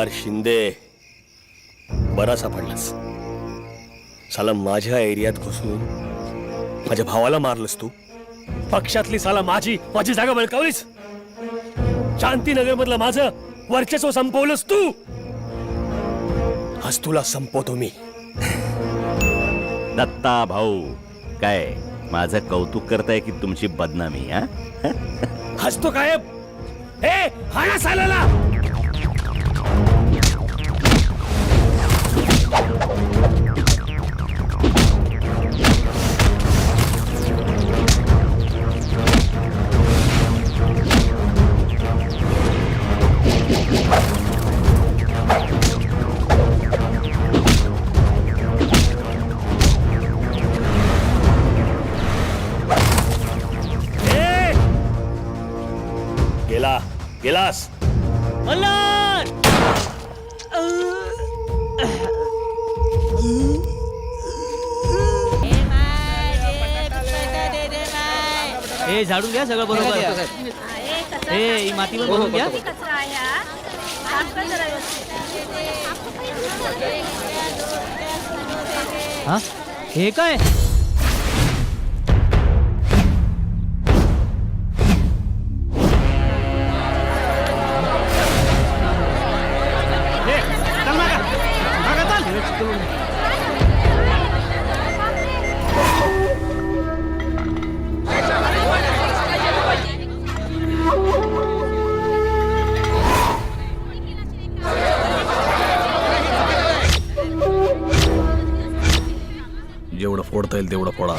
मल्हार शिंदे, बरा सापडलास. साला माझ्या एरियात घुसून माझ्या भावाला मारलंस तू. पक्षातली साला माझी जागा बळकावलीस. शांतीनगर मधलं माझं वर्चस्व संपवलंस तू. आज तुला संपवतो मी. दत्ता भाऊ, काय माझं कौतुक करताय की तुमची बदनामी? हा हसतो काय? ए हाणा सालाला. गेलास मल्हार. हे झाडून घ्या सगळं बरोबर. हे ही माती पण भरून घ्या. हा हे काय? जेवढं फोडता येईल तेवढं फोडा.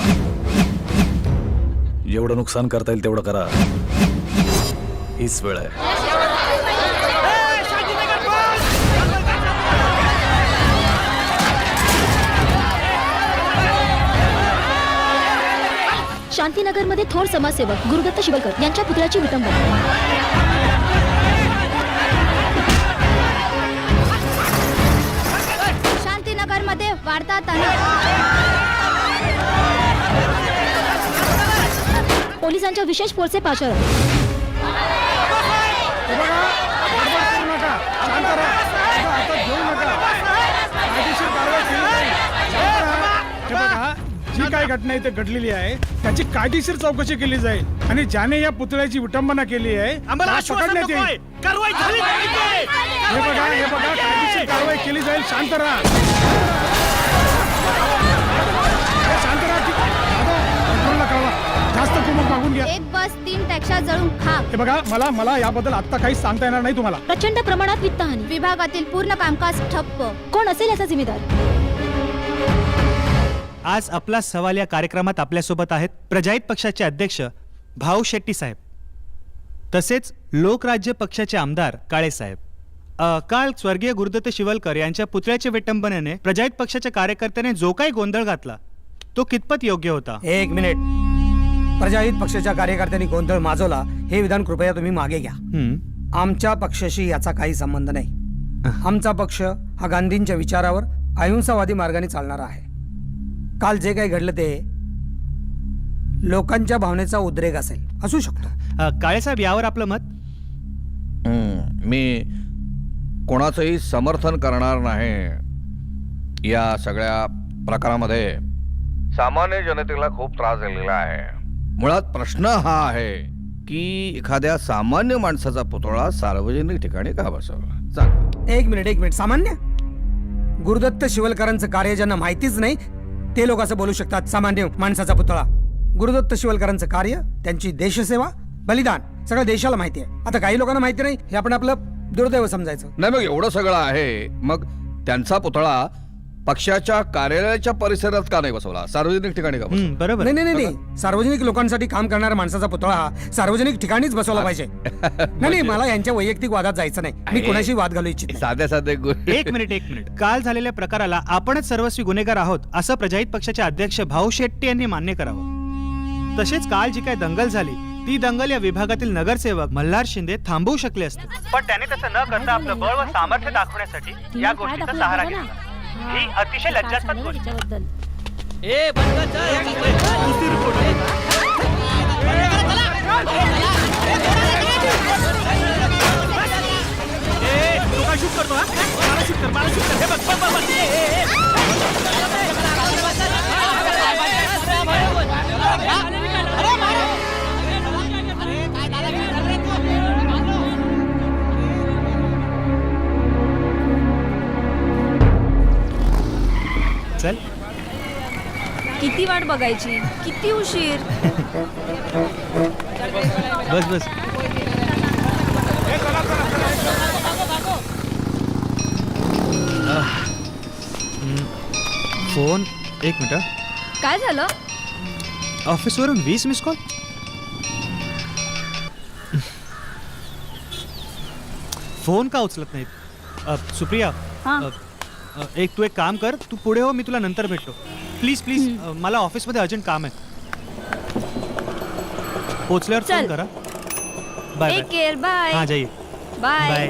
जेवढं नुकसान करता येईल तेवढं करा. हीच वेळ आहे. शांतीनगरमध्ये थोर समाजसेवक गुरुदत्त शिवलकर यांच्या पुतळ्याची विटंबना. शांतीनगरमध्ये वाढता तणाव. पोलिसांच्या विशेष फोर्सचे पाचारण. जी काय घटना इथे घडलेली आहे त्याची कायदेशीर चौकशी केली जाईल आणि ज्याने या पुतळ्याची विटंबना केली आहे पकडण्यात येईल. हे बघा कायदेशीर कारवाई केली जाईल. शांत राहा. जास्त कुमक मागून घ्या. एक बस 3 टॅक्स्या जळून खाक. हे बघा मला याबद्दल आता काही सांगता येणार नाही तुम्हाला. प्रचंड प्रमाणात वित्तहानी. विभागातील पूर्ण कामकाज ठप्प. कोण असेल याचा जिम्मेदार? आज आपला सवाल या कार्यक्रमात आपल्यासोबत आहेत प्रजाहित पक्षाचे अध्यक्ष भाऊ शेट्टी साहेब, तसेच लोकराज्य पक्षाचे आमदार काळे साहेब. काल स्वर्गीय गुरुदत्त शिवलकर यांच्या पुतळ्याच्या विटंबनेने प्रजाहित पक्षाच्या कार्यकर्त्याने जो काही गोंधळ घातला तो कितपत योग्य होता? एक मिनिट. प्रजाहित पक्षाच्या कार्यकर्त्यांनी गोंधळ माजवला हे विधान कृपया तुम्ही मागे घ्या. आमच्या पक्षाशी याचा काही संबंध नाही. आमचा पक्ष हा गांधींच्या विचारावर अहिंसावादी मार्गाने चालणारा आहे. काल जे काही घडलं ते लोकांच्या भावनेचा उद्रेक असेल, असू शकतो. काळेसाहेब, यावर आपलं मत? मी कोणाचंही समर्थन करणार नाही. या सगळ्या प्रकारामध्ये सामान्य जनतेला खूप त्रास झालेला आहे. मुळात प्रश्न हा आहे की एखाद्या सामान्य माणसाचा पुतळा सार्वजनिक ठिकाणी का बसवला? सांग. एक मिनिट. सामान्य गुरुदत्त शिवलकरांचं कार्य ज्यांना माहितीच नाही ते लोक असं बोलू शकतात सामान्य माणसाचा पुतळा? गुरुदत्त शिवलकरांचं कार्य, त्यांची देशसेवा, बलिदान सगळं देशाला माहिती आहे. आता काही लोकांना माहिती नाही हे आपण आपलं दुर्दैव समजायचं नाही. मग एवढं सगळं आहे, मग त्यांचा पुतळा पक्षाच्या कार्यालयाच्या परिसरात का नाही बसवला? सार्वजनिक ठिकाणी का बसवला? बरोबर. नाही. सार्वजनिक लोकांसाठी काम करणाऱ्या माणसाचा पुतळा हा सार्वजनिक ठिकाणीच बसवला पाहिजे. नाही, मला यांच्या वैयक्तिक वादात जायचं नाही. मी कोणाशी वाद घालू इच्छित नाही. साधे एक मिनिट. काल झालेल्या प्रकाराला आपणच सर्वस्वी गुन्हेगार आहोत असं प्रजाहित पक्षाचे अध्यक्ष भाऊ शेट्टी यांनी मान्य करावं. तसेच काल जी काय दंगल झाली ती दंगल या विभागातील नगरसेवक मल्हार शिंदे थांबवू शकले असते, पण त्यांनी तसं न करता आपलं बळ व सामर्थ्य दाखवण्यासाठी या गोष्टीचा सहारा घेतला. ही अतिशय लज्जास्पद गोष्ट. तू काय शूट करतो हा? मला शूट कर, मला शूट कर. हे बघ, बघ, बघ, बघ. चल. किती वाट बघायची, किती उशीर. बस बस. फोन. एक मिनिट. काय झालं? ऑफिसवरून 20 मिस कॉल. फोन का उचलत नाहीत? सुप्रिया, हां. एक तू एक काम कर, तू पुढे हो, मी तुला नंतर भेटतो. Please please. मला ऑफिसमध्ये अर्जंट काम आहे. पोचल्यावर फोन चल. करा. Bye take care. बाय. हां जाइए. Bye. Bye.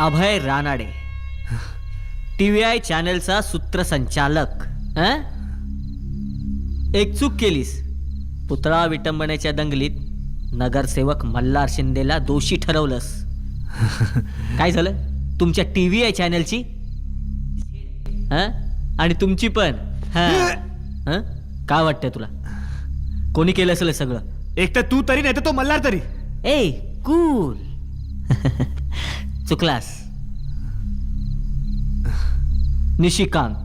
Abhay Ranade, TVI चॅनलचा सूत्रसंचालक. एक चूक केलीस. पुतळा विटंबनेच्या दंगलीत नगरसेवक मल्हार शिंदेला दोषी ठरवलंस. काय झालं तुमच्या TVI चॅनलची आणि तुमची पण? काय वाटतंय तुला, कोणी केलं असेल हे सगळं? एक तर तू तरी, नाही तर तो मल्हार तरी. ए कूल. चुकलास. निशिकांत.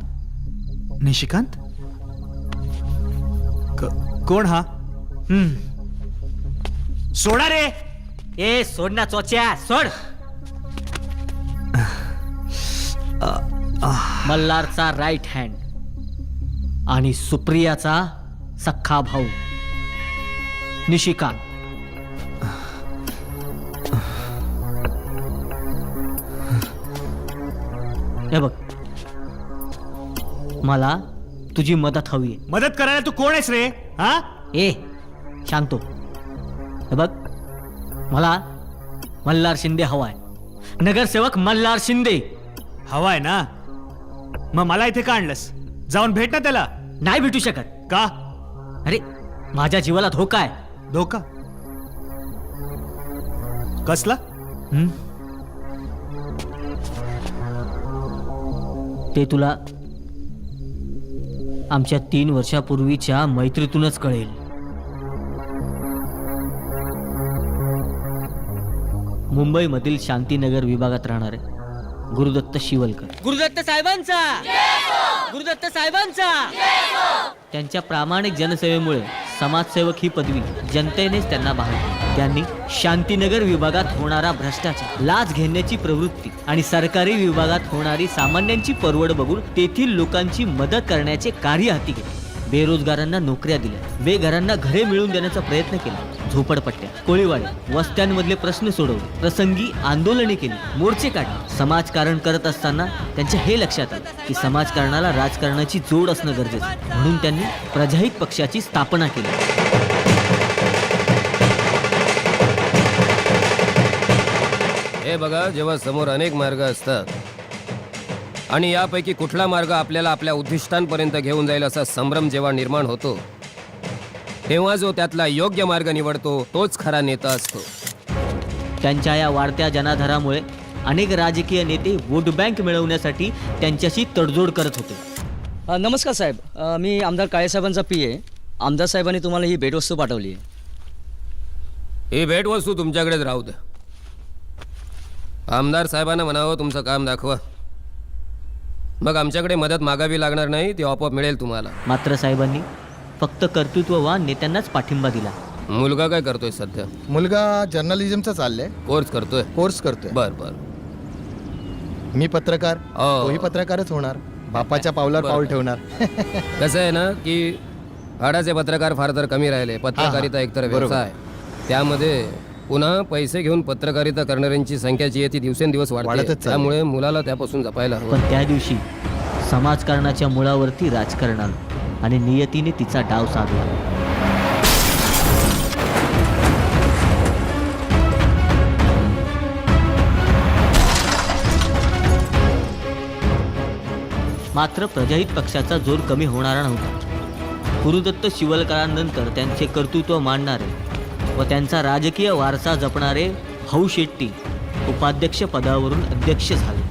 निशिकांत? कोण हा? सोडा रे. ए सोड ना चोच्या, सोड. मल्हारचा राईट हँड आणि सुप्रियाचा सख्खा भाऊ निशिकांत. हे बघ, मला तुझी मदत हवी आहे. मदत करायला तू कोण आहेस रे? हा? ए शांतो, हे बघ, मला मल्हार शिंदे हवाय. नगरसेवक मल्हार शिंदे हवाय ना? मग मला इथे का आणलंस? जाऊन भेट ना त्याला. नाही भेटू शकत. का? अरे माझ्या जीवाला धोका आहे. धोका? कसला? ते तुला आमच्या 3 वर्षापूर्वीच्या मैत्रीतूनच कळेल. मुंबईमधील शांतीनगर विभागात राहणारे गुरुदत्त शिवलकर. गुरुदत्त साहेबांचा, गुरुदत्त साहेबांचा. त्यांच्या प्रामाणिक जनसेवेमुळे समाजसेवक ही पदवी जनतेनेच त्यांना बहाली. त्यांनी शांतीनगर विभागात होणारा भ्रष्टाचार, लाच घेण्याची प्रवृत्ती आणि सरकारी विभागात होणारी सामान्यांची परवड बघून तेथील लोकांची मदत करण्याचे कार्य हाती घेतले. बेरोजगारांना नोकऱ्या दिल्या, बेघरांना घरे मिळवून देण्याचा प्रयत्न केला. झोपडपट्ट्या, कोळीवाड्या, वस्त्यांमधले प्रश्न सोडवले, प्रसंगी आंदोलने केली, मोर्चे काढले. समाजकारण करत असताना त्यांच्या हे लक्षात आलं की समाजकारणाला राजकारणाची जोड असणं गरजेचं आहे. म्हणून त्यांनी प्रजाहित पक्षाची स्थापना केली. हे बघा, जेव्हा समोर अनेक मार्ग असतात आणि यापैकी कुठला मार्ग आपल्याला आपल्या उद्दिष्टांपर्यंत घेऊन जाईल असा संभ्रम जेव्हा निर्माण होतो, तेव्हा जो त्यातला योग्य मार्ग निवडतो तोच खरा नेता असतो. त्यांच्या या वाढत्या जनाधारामुळे अनेक राजकीय नेते वोट बँक मिळवण्यासाठी त्यांच्याशी तडजोड करत होते. नमस्कार साहेब, मी आमदार काळेसाहेबांचा पी आहे. आमदार साहेबांनी तुम्हाला ही भेटवस्तू पाठवली आहे. ही भेटवस्तू तुमच्याकडेच राहू द्या. आमदार साहेबांना म्हणावं तुमचं काम दाखवा, मग आमच्याकडे मदत मागावी लागणार नाही, ती आपोआप मिळेल तुम्हाला. मात्र साहेबांनी फक्त कर्तृत्ववान नेत्यांनाच पाठिंबा दिला. मुलगा काय करतोय सध्या? मुलगा जर्नलिझमचा चाललाय, कोर्स करतोय. कोर्स करतोय. बर बर. मी पत्रकार, हो. तोही पत्रकारच होणार, बापाच्या पावलावर पाऊल ठेवणार. कसं आहे ना की हाडाचे पत्रकार फार तर कमी राहिले. पत्रकारिता एकतर व्यवसाय, त्यामध्ये पुन्हा पैसे घेऊन पत्रकारिता करणाऱ्यांची संख्या जी आहे ती दिवसेंदिवस वाढते. वाढतच चालली. त्यामुळे मुलाला त्यापासून जपायला हवं. पण त्या दिवशी समाजकारणाच्या मुळावरती राजकारण आलं आणि नियतीने तिचा डाव साधला. मात्र प्रजाहित पक्षाचा जोर कमी होणारा नव्हता. गुरुदत्त शिवलकरांनंतर त्यांचे कर्तृत्व मांडणारे व त्यांचा राजकीय वारसा जपणारे भाऊ शेट्टी उपाध्यक्ष पदावरून अध्यक्ष झाले.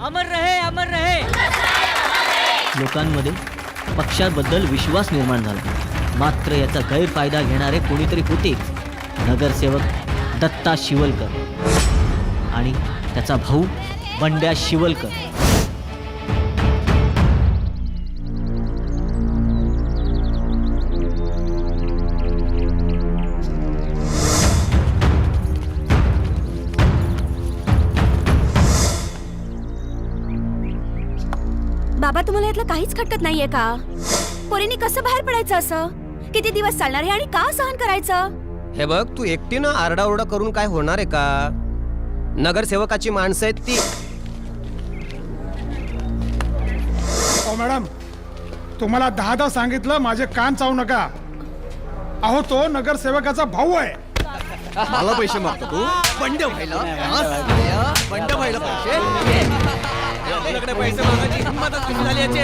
अमर रहे, अमर रहे. लोकांमध्ये पक्षाबद्दल विश्वास निर्माण झाला. मात्र याचा गैरफायदा घेणारे कोणीतरी होते. नगरसेवक दत्ता शिवलकर आणि त्याचा भाऊ बंड्या शिवलकर. बाबा, तुम्हाला यातलं काहीच खटकत नाहीये का? पोरींनी कसं बाहेर पडायचं? असं किती दिवस चालणार आहे आणि का सहन करायचं? हे बघ, तू एकटीनं आरडाओरडा करून काय होणार आहे का? नगरसेवकाची माणसं आहेत ती. अहो मॅडम, तुम्हाला 10दा सांगितलं माझे कान चावू नका. अहो, तो नगरसेवकाचा भाऊ आहे. मला पैसे मागतो तू? बंड व्हायला पैसे मागायची हिंमतच कशी झाली याची?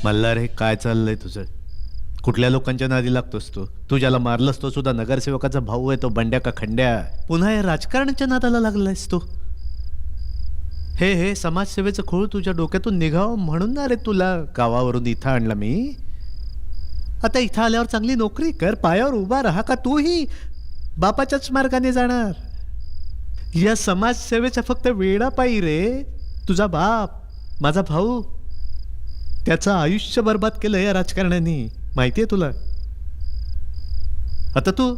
मल्हार, हे काय चाललंय तुझं? कुठल्या लोकांच्या नादी लागतोस तू? तू ज्याला मारलंस तो सुद्धा नगरसेवकाचा भाऊ आहे, तो बंड्या का खंड्या? पुन्हा या राजकारणाच्या नादाला लागलायस तू? हे समाजसेवेचं खूळ तुझ्या डोक्यातून निघावं म्हणून ना रे तुला गावावरून इथं आणलं मी. आता इथं आल्यावर चांगली नोकरी कर, पायावर उभा राहा, का तूही बापाच्याच मार्गाने जाणार? या समाजसेवेच्या फक्त वेळा पायी रे. तुझा बाप, माझा भाऊ, त्याचं आयुष्य बर्बाद केलं या राजकारण्याने, माहितीये तुला? आता तू,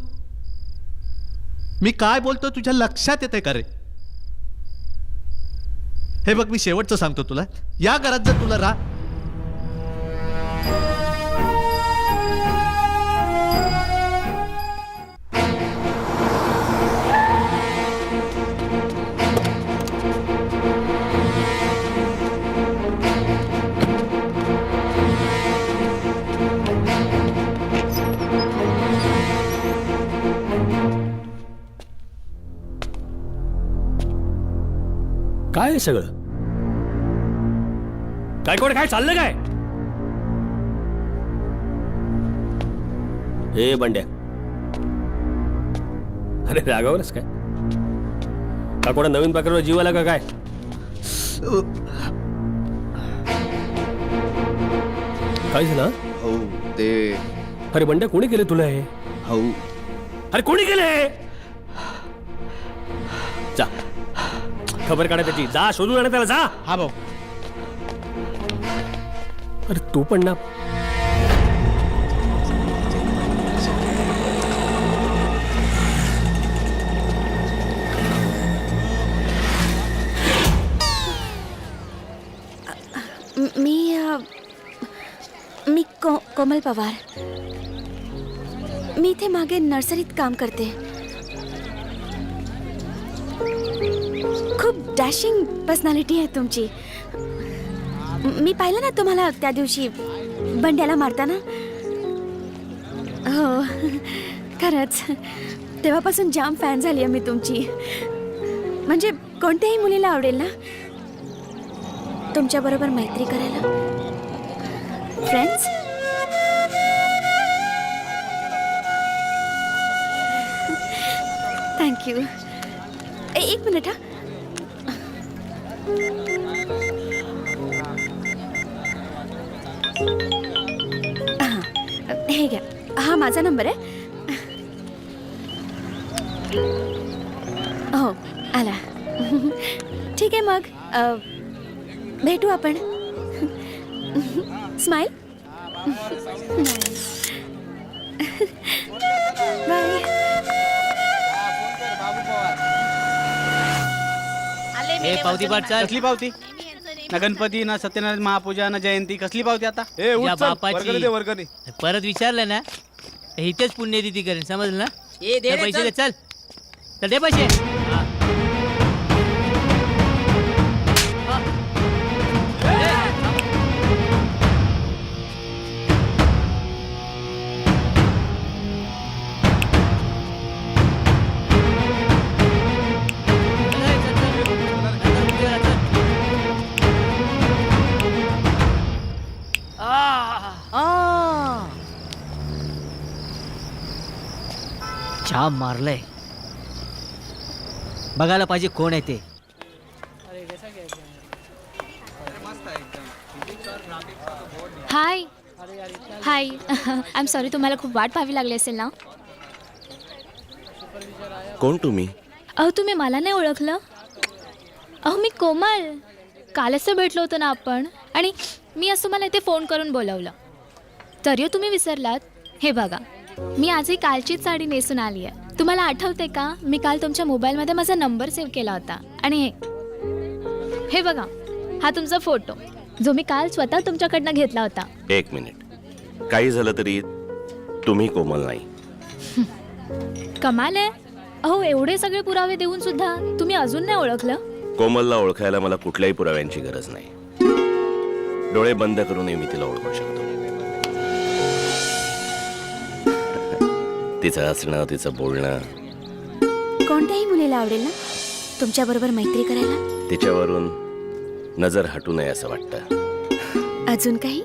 मी काय बोलतो तुझ्या लक्षात येते का रे? हे बघ, मी शेवटचं सांगतो तुला, या घरात जर तुला काय हे सगळं? काय कोण काय चाललं काय? हे बंड्या, अरे रागावलंस काय? का कोणा नवीन प्रकारावर जीव आला का काय? काय झालं? हो ते अरे बंड्या, कोणी केलं तुला हे? हो अरे कोणी केलं हे? जा खबर काढा त्याची, जा शोधून आणा त्याला, जा. हा भाऊ. अरे तू पण ना. मी कोमल पवार. मी इथे मागे नर्सरीत काम करते. खूप डॅशिंग पर्सनॅलिटी आहे तुमची. मी पाहिलं ना तुम्हाला त्या दिवशी बंड्याला मारताना. हो खरंच, तेव्हापासून जाम फॅन झाली आहे मी तुमची. म्हणजे कोणत्याही मुलीला आवडेल ना तुमच्याबरोबर मैत्री करायला. Friends, thank you. एक मिनिट हा. हे घ्या, हा माझा नंबर आहे. हो आला. ठीक आहे मग भेटू आपण. स्माइल. बाय. हे पावती पाठ चाल. कसली पावती? ना गणपती ना सत्यनारायण महापूजा ना जयंती, कसली पावती आता? या बापाची परत विचारलं ना इथेच पुण्यतिथी करेन, समजलं ना? चल पैसे दे, चल चल दे पैसे. जाम मारलंय. बघायला पाहिजे कोण आहे ते. हाय हाय. आय एम सॉरी, तुम्हाला खूप वाट पाहावी लागली असेल ना. कोण तुम्ही? अहो तुम्ही मला नाही ओळखलं? अहो मी कोमल. कालच तर भेटलो होतो ना आपण. आणि मी असं मला इथे फोन करून बोलवलं तरी तुम्ही विसरलात. हे बघा, मी आजही कालचीच साडी नेसून आली आहे. तुम्हाला आठवते का? मी काल तुमच्या मोबाईलमध्ये माझा नंबर सेव्ह केला होता. आणि हे बघा, हा तुमचा फोटो जो मी काल स्वतः तुमच्याकडनं घेतला होता. एक मिनिट, काही झालं तरी तुम्ही कोमल नाही. कमाल आहे. अहो एवढे सगळे पुरावे देऊन सुद्धा तुम्ही अजून नाही ओळखलं. कोमलला ओळखायला मला कुठल्याही पुराव्यांची गरज नाही. डोळे बंद करूनही मी तिला ओळखू शकतो. तिचं हसणं, तिचं बोलणं कोणत्याही मुलीला आवडेल ना तुमच्याबरोबर मैत्री करायला. तिच्यावरून नजर हटू नये असं वाटतं. अजून काही?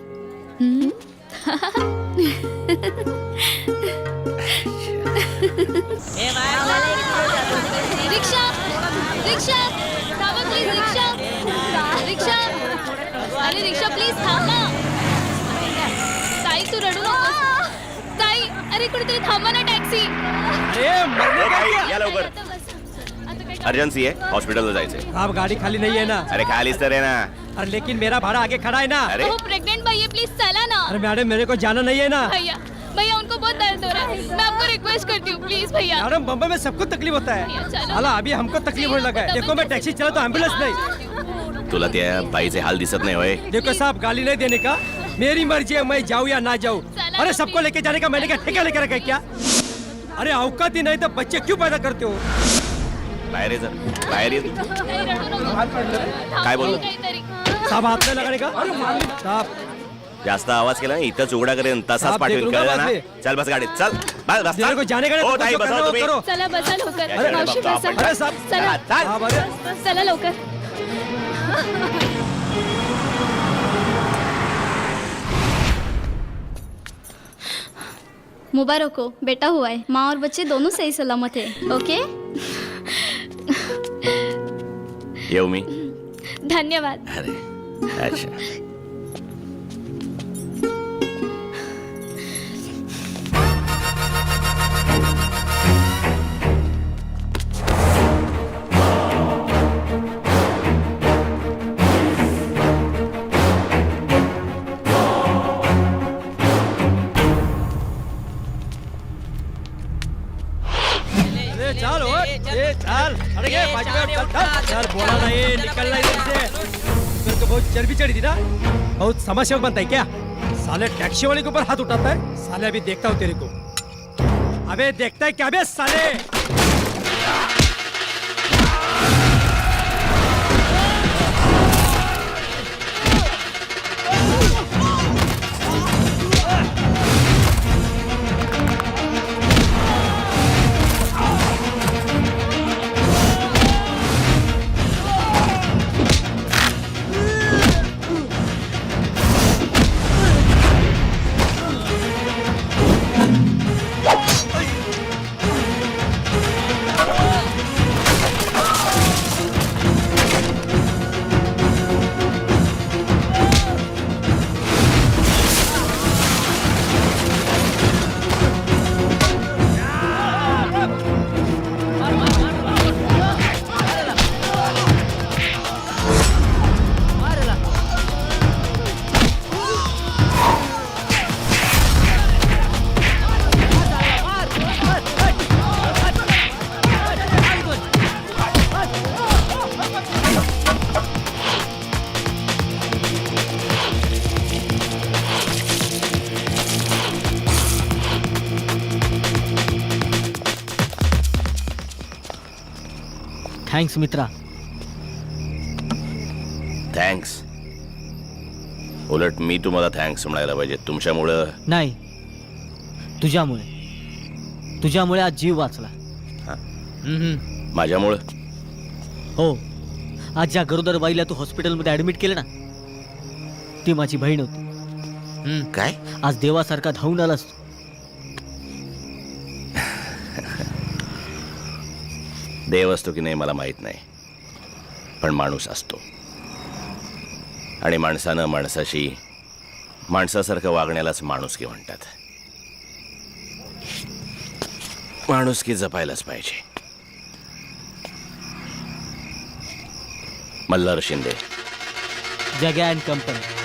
रिक्षा रिक्षा थांबा प्लीज. रिक्षा रिक्षा. अरे रिक्षा प्लीज थांब ना. ताई तू रडू नकोस. ताई अरे कुठेतरी थांबा ना टॅक्सी. या लवकर, अर्जन्सी आहे, हॉस्पिटलला जायचंय. आप गाड़ी खाली नहीं है ना? अरे खालीच तर आहे ना. अरे लेकिन मेरा भाड़ा आगे खड़ा है ना. अरे वो प्रेग्नेंट भैया प्लीज चला ना. अरे मैडम मेरे को जाना नहीं है ना. भैया भैया उनको बहुत दर्द हो रहा है. मैं आपको रिक्वेस्ट करती हूँ प्लीज भैया. मैडम बम्बई में सबको तकलीफ होता भैया, है. चलो. अला अभी हमको तकलीफ होने लगा है. देखो मैं टैक्सी चला तो एम्बुलेंस नहीं. तुला त्या बाईचे हाल दिसत नाही होय? देखो साहब, गाली नहीं देने का. मेरी मर्जी है, मैं जाऊँ या ना जाऊँ. चला अरे ना, सबको लेके जाने का मैंने क्या ठेका लेकर रखा है क्या? अरे औकात ही नहीं तो बच्चे क्यों पैदा करते हो? बाहेर ये, जर बाहेर ये. काही रडू नको. काय बोलला? काहीतरी. साहब हाथ नहीं लगाने का. साहब जास्त आवाज केला ना इथंच उघडा करेन, तसाच साहब, पाठवेल. देख लूंगा कळलं बाद ना? में. चल बस गाडीत, चल बस बस. मेरे को जाने का नहीं, ओ, तो ताई, जो बसा करना हो तुम्ही. करो. चला बसा लवकर. या, मावशी बापरे. बसा. अरे साहब चला चल. साहब, अरे चला लवकर. मुबारक हो, बेटा हुआ है। माँ और बच्चे दोनों सही सलामत है। ओके, येऊ मी? धन्यवाद। अरे अच्छा. चर्बी चढ़ी थी ना, बहुत समस्या बनता है क्या? साले टैक्सी वाले के ऊपर हाथ उठाता है। साले अभी देखता हूँ तेरे को। अबे देखता है क्या बे साले? थँक्स मित्रा. थँक्स. उलट मी तुम्हाला थँक्स म्हणायला पाहिजे. तुमच्यामुळं. नाही, तुझ्यामुळे आज जीव वाचला. माझ्यामुळं? हो, आज ज्या गरोदर बाईला तू हॉस्पिटलमध्ये ऍडमिट केलं ना, ती माझी बहीण होती. काय? आज देवासारखा धावून आलास तू. देव असतो की नाही मला माहित नाही, पण माणूस असतो. आणि माणसानं माणसाशी माणसासारखं वागण्यालाच माणुसकी म्हणतात. माणुसकी जपायलाच पाहिजे. Malhar Shinde, Jagya and company.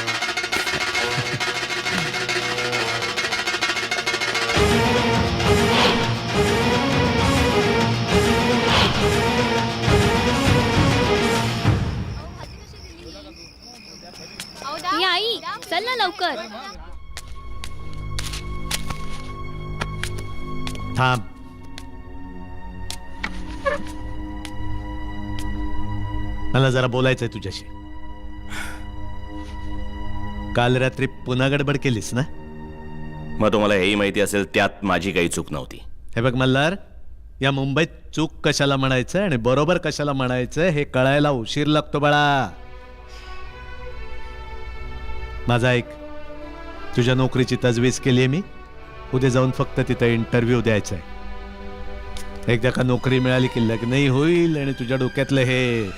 ये आई, चल ना लवकर. थांब. मला जरा बोलायचंय तुझ्याशी. काल रात्री पुन्हा गडबड केलीस ना? मग तुम्हाला हेही माहिती असेल त्यात माझी काही चूक नव्हती. हे बघ मल्हार, या मुंबईत चूक कशाला म्हणायचं आणि बरोबर कशाला म्हणायचं हे कळायला उशीर लागतो बाळा. माझा ऐक, तुझ्या नोकरीची तजवीज केली आहे मी. उद्या जाऊन फक्त तिथं इंटरव्ह्यू द्यायचा आहे. एकदा का नोकरी मिळाली की लग्नही होईल आणि तुझ्या डोक्यातलं हे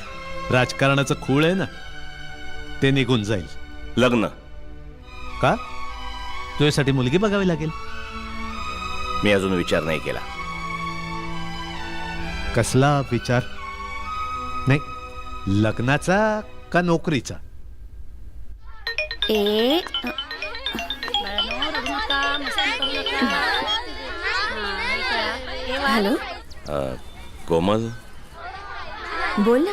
राजकारणाचं खूळ आहे ना, ते निघून जाईल. लग्न का? तुझ्यासाठी मुलगी बघावी लागेल. मी अजून विचार नाही केला. कसला विचार? नाही, लग्नाचा का नोकरीचा? हॅलो, कोमल, बोल ना.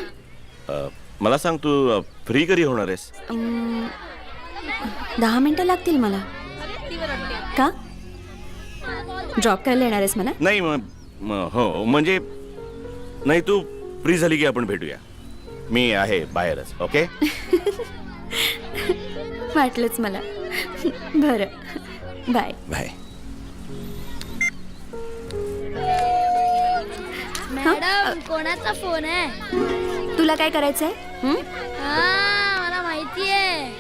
मला सांग, तू फ्री कधी होणार आहेस? 10 मिनिटं लागतील मला. का? ड्रॉप करायला येणार आहेस मला? नाही हो, म्हणजे नाही, तू फ्री झाली की आपण भेटूया. मी आहे बाहेरच. ओके. वाटलंच मला. बरं, बाय. बाय. मॅडम, कोणाचा फोन आहे? तुला काय करायचंय? मला माहितीये.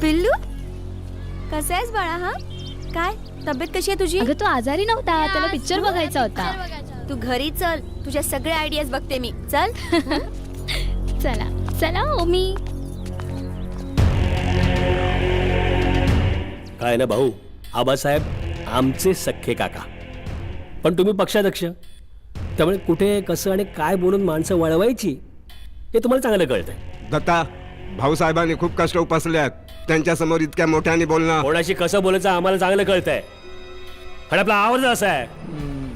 पिल्लू कसं आहेस बाळा? हा काय तब्येत कशी आहे तुझी? अगं तो आजारी नव्हता, त्याला पिक्चर बघायचा होता. तू घरी चल, तुझ्या सगळ्या आयडियाज बघते मी. चल. चला चला ओमी. काय ना भाऊ, आबासाहेब आमचे सख्खे काका, पण तुम्ही पक्षाध्यक्ष, त्यामुळे कुठे कसं आणि काय बोलून माणसं वळवायची हे तुम्हाला चांगलं कळतंय. दत्ता, भाऊसाहेबांनी खूप कष्ट उपसले आहेत. त्यांच्या समोर इतक्या मोठ्याने बोलणं. कोणाशी कसं बोलायचं आम्हाला चांगलं कळतंय, पण आपला आवाज असा आहे.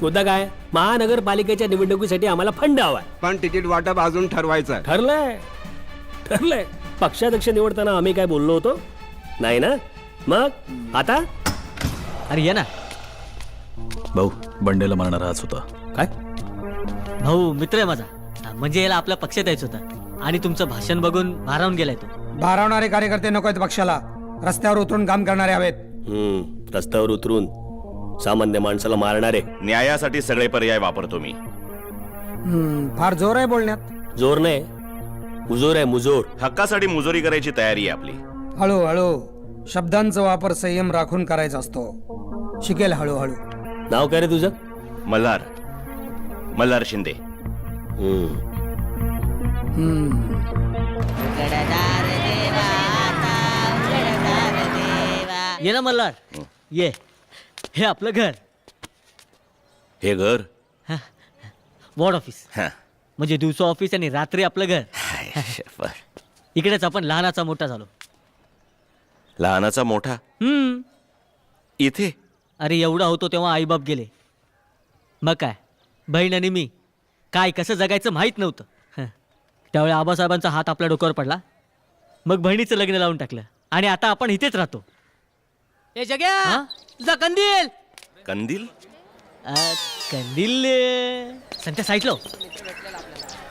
मुद्दा काय, महानगरपालिकेच्या निवडणुकीसाठी आम्हाला फंड हवाय. पण तिकीट वाटप अजून ठरवायचं. ठरलंय. पक्षाध्यक्ष निवडताना आम्ही काय बोललो होतो? नाही ना. मग आता अरे ये ना भाऊ, बंडेला मारणारा हाच होता. काय? भाऊ मित्र आहे माझा. म्हणजे याला आपल्या पक्षात यायचं होतं आणि तुमचं भाषण बघून भारावून गेलाय तो. भारावणारे कार्यकर्ते नको आहेत पक्षाला. रस्त्यावर उतरून काम करणारे हवेत. रस्त्यावर उतरून सामान्य माणसाला मारणारे. न्यायासाठी सगळे पर्याय वापरतो मी. फार जोर आहे बोलण्यात. जोर नाही, मुजोर आहे, मुजोर. हक्कासाठी मुजोरी करायची तयारी आहे आपली. हळूहळू शब्दांचा वापर संयम राखून करायचा असतो. शिकेल हळूहळू. नाव काय रे तुझं? मल्हार शिंदे. ये ना मल्हार, ये. हे आपलं घर. हे घर वॉर्ड ऑफिस. हा. म्हणजे दिवसा ऑफिस आणि रात्री आपलं घर. बर. इकडेच आपण लहानाचा मोठा झालो. लहानाचा मोठा इथे. अरे एवढा होतो तेव्हा आईबाप गेले. मग काय, बहीण आणि मी काय कसं जगायचं माहीत नव्हतं. त्यावेळी आबासाहेबांचा हात आपल्या डोक्यावर पडला. मग बहिणीचं लग्न लावून टाकलं आणि आता आपण इथेच राहतो. ए जग्या, तुझा कंदील. कंदील. कंदील संत्या साईटलो.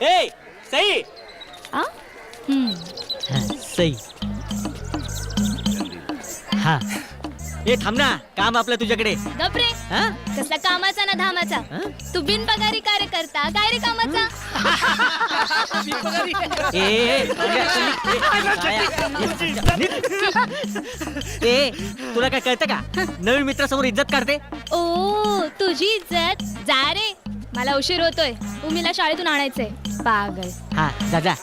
ए सई. सई. हा. ए थांब ना, काम आपलं तुझ्याकडे. गपरे, कसला कामाचा ना धामाचा. तू बिनपगारी कार्यकर्ता, काय रे कामाचा? ए तुला काय कळतं का? नवीन मित्रासमोर इज्जत काढते. ओ तुझी इज्जत. जा रे, मला उशीर होतोय. उमीला शाळेतून आणायचंय. पागल. हा जा जा.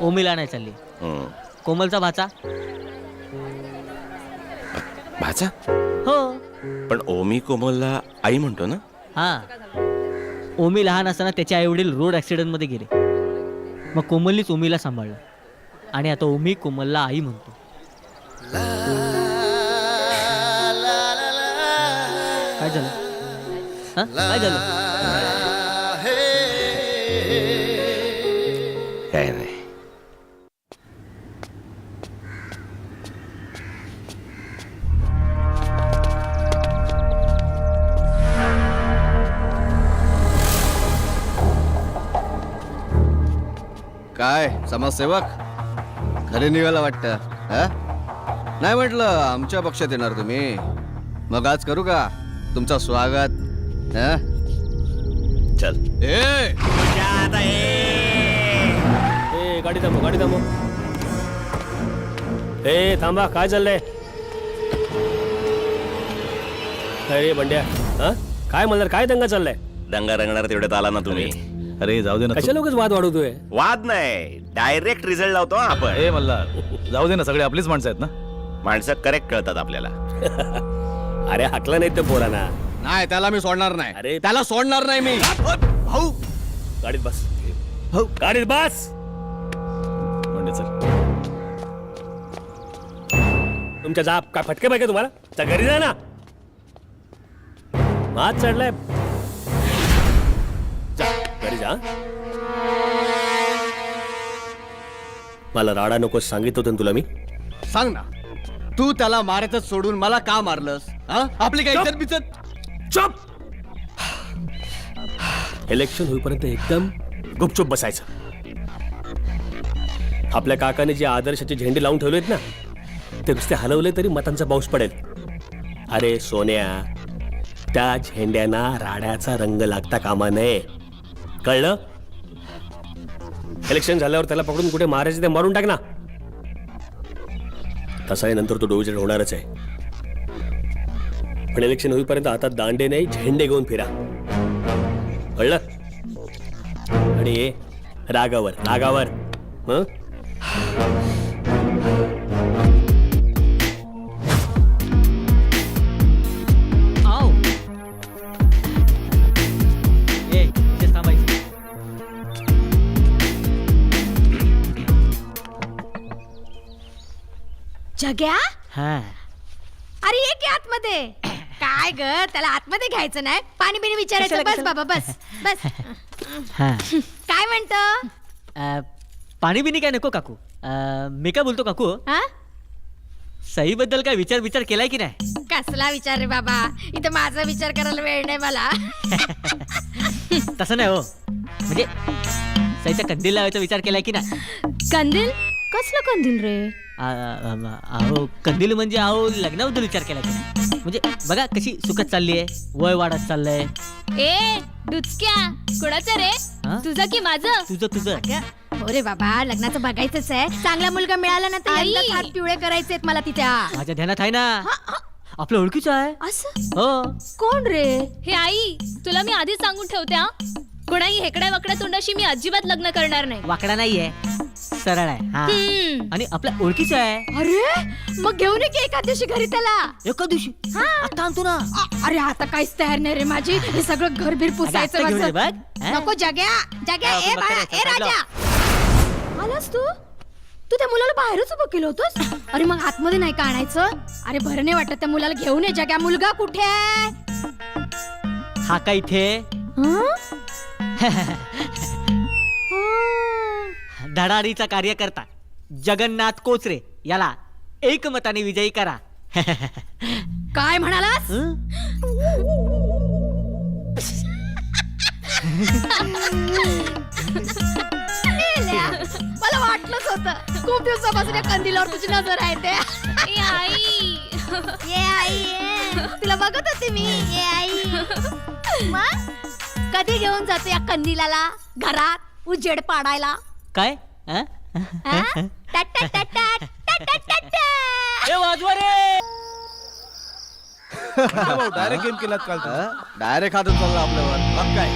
ओमीला नाही चालली. कोमलचा भाचा. भाचा. हो. पण ओमी कोमलला आई म्हणतो ना. हा. ओमी लहान असताना त्याचे आई वडील रोड ऍक्सिडेंट मध्ये गेले. मग कोमलनीच ओमीला सांभाळलं आणि आता ओमी कोमलला आई म्हणतो. काय झालं? काय झालं? काय नाही. काय समाजसेवक घरी निघाला वाटतं? नाही म्हटलं आमच्या पक्षात येणार तुम्ही. मग आज करू का तुमचं स्वागत? चल. ए गाडी थांबव, गाडी थांबव. ए थांबा, काय चाललंय? काय रे बंड्या, काय म्हणणार? काय दंगा चाललाय? दंगा रंगणार तेवढ्यात आला ना तुम्ही. अरे जाऊ दे ना. कशा लोकच वाद वाढवतोय? वाद नाही, डायरेक्ट रिझल्ट लावतो आपण. ए मल्हार, जाऊ दे ना, सगळे आपलीच माणसं आहेत ना. माणसं करेक्ट कळतात आपल्याला. अरे हाकला नाही तर पोरांना. नाही, त्याला मी सोडणार नाही. अरे त्याला सोडणार नाही मी. भाऊ गाडीत बस. हो गाडीत बस. म्हणजे चल. तुमच्या जाप काय फटके पाहिजे तुम्हाला? त्या घरी जा ना. मात चढलाय. जा घरी जा. मला राडा नको सांगितलं होतं तुला मी. सांग ना, तू त्याला मारायचं सोडून मला का मारलंस? आपली काय इज्जत बिज्जत? चुप. इलेक्शन होईपर्यंत एकदम गुपचूप बसायचं. आपल्या काकाने जे आदर्शाचे झेंडे लावून ठेवलेत ना ते नुसते हलवले तरी मतांचा पाऊस पडेल. अरे सोन्या, त्या झेंड्यांना राड्याचा रंग लागता कामा नये, कळलं? इलेक्शन झाल्यावर त्याला पकडून कुठे मारायचे ते मारून टाक ना. तसाही नंतर तो डोईजड होणारच आहे. पण इलेक्शन होईपर्यंत आता दांडे नाही झेंडे घेऊन फिरा, कळलं? आणि ये रागावर रागावर. हं? आओ ए इथेच थांबायचं. जग्या हा अरे ये की आतमध्ये. काय ग त्याला आतमध्ये घ्यायचं नाही, पाणी बिणी विचारायचं. बस बाबा बस बस. हा काय म्हणतो? पाणी बिनी काय नको काकू. मी काय बोलतो काकू, हा? सईबद्दल काय विचार केलाय की नाही? कसला विचार रे बाबा, इथं माझा विचार करायला वेळ नाही मला. तसं नाही हो, म्हणजे सईचा कंदील लावायचा विचार केलाय की नाही? कंदील? कसलं कंदील रे? अहो कंदील म्हणजे अहो लग्नाबद्दल विचार केला की नाही? म्हणजे बघा कशी सुखत चालली आहे, वय वाढत चाललंय. ए डुचक्या, कोणाचं रे? हा? तुझं की माझं? तुझं हो रे बाबा, लग्नाचं बघायचंच आहे. चांगला मुलगा मिळाला ना तर आई. यंदाच हात पिवळे करायचे मला तिच्या. माझ्या ध्यानात आहे ना, आपलं ओळखीचं आहे. असं हो कोण रे? हे आई, तुला मी आधीच सांगून ठेवते हा, कोणाही हेकड्या वाकड्या तोंडाशी मी अजिबात लग्न करणार नाही. वाकडा नाहीये, सरळ आहे. हा आणि आपल्या ओळखीचं आहे. अरे मग घेऊन ये की एका दिवशी घरी त्याला. एका दिवशी आता आणतो ना. अरे आता काहीच तयार नाही रे माझी. हे सगळं घरबीर पुसायचं आता घेऊन ये माझं. बघ. हा? नको जग्या जग्या. हा, ए बघ, बाळा, करायचं, ए राजा, आलास तू? तू त्या मुलाला बाहेरच उभं केलं होतंस? अरे मग आतमध्ये नाही का आणायचं? अरे बरं नाही वाटत त्या मुलाला घेऊन ये जग्या. मुलगा कुठे आहे? हा का इथे हं? धडाडीचा कार्यकर्ता जगन्नाथ कोचरे याला एकमताने विजयी करा. काय म्हणालास? मला वाटलंच होतं, खूप दिवसापासून या कंदिलावर तुझी नजर आहे ते. ए आई, ये आई ये. तुला बघत होते मी. ये आई. मग कधी घेऊन जातो या कंदिलाला घरात उजेड पाडायला? काय हा? टट टट टट टट टट टट टट टट. ए वाजवा रे. डायरेक्ट गेम केलात काल तू. डायरेक्ट हातून चालला आपल्यावर. मग काय?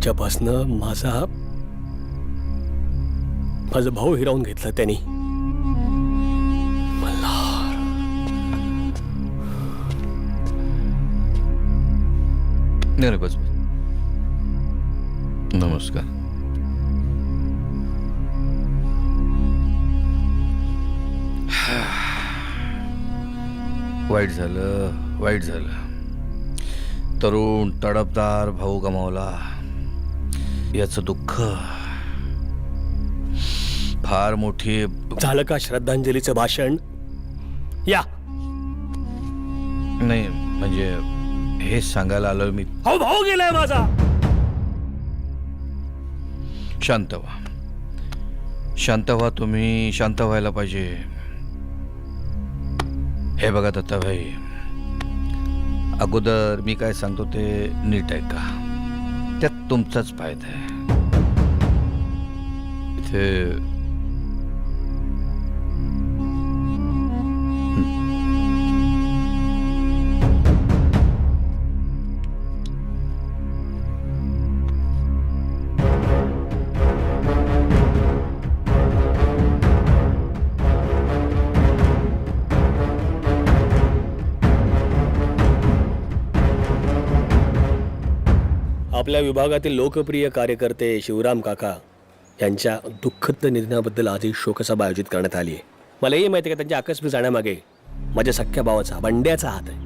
माझ्यापासनं माझा भाऊ हिरावून घेतला त्यांनी. मल्हार. नाही रे, बस बस. नमस्कार. वाईट झालं. तरुण तडफदार भाऊ गमावला, याचं दुःख फार मोठी. झालं का श्रद्धांजलीचं भाषण? या. नाही म्हणजे हेच सांगायला आलो मी. भाऊ गेलाय माझा. शांत व्हा तुम्ही. शांत व्हायला पाहिजे. हे बघा दत्ताभाई, अगोदर मी काय सांगतो ते नीट ऐका. त्यात तुमचाच फायदा आहे. इथे आपल्या विभागातील लोकप्रिय कार्यकर्ते शिवराम काका यांच्या दुःखद निधनाबद्दल आज ही शोकसभा आयोजित करण्यात आली आहे. मलाही माहिती आहे का त्यांच्या आकस्मिक जाण्यामागे माझ्या सख्ख्या भावाचा बंड्याचा हात आहे.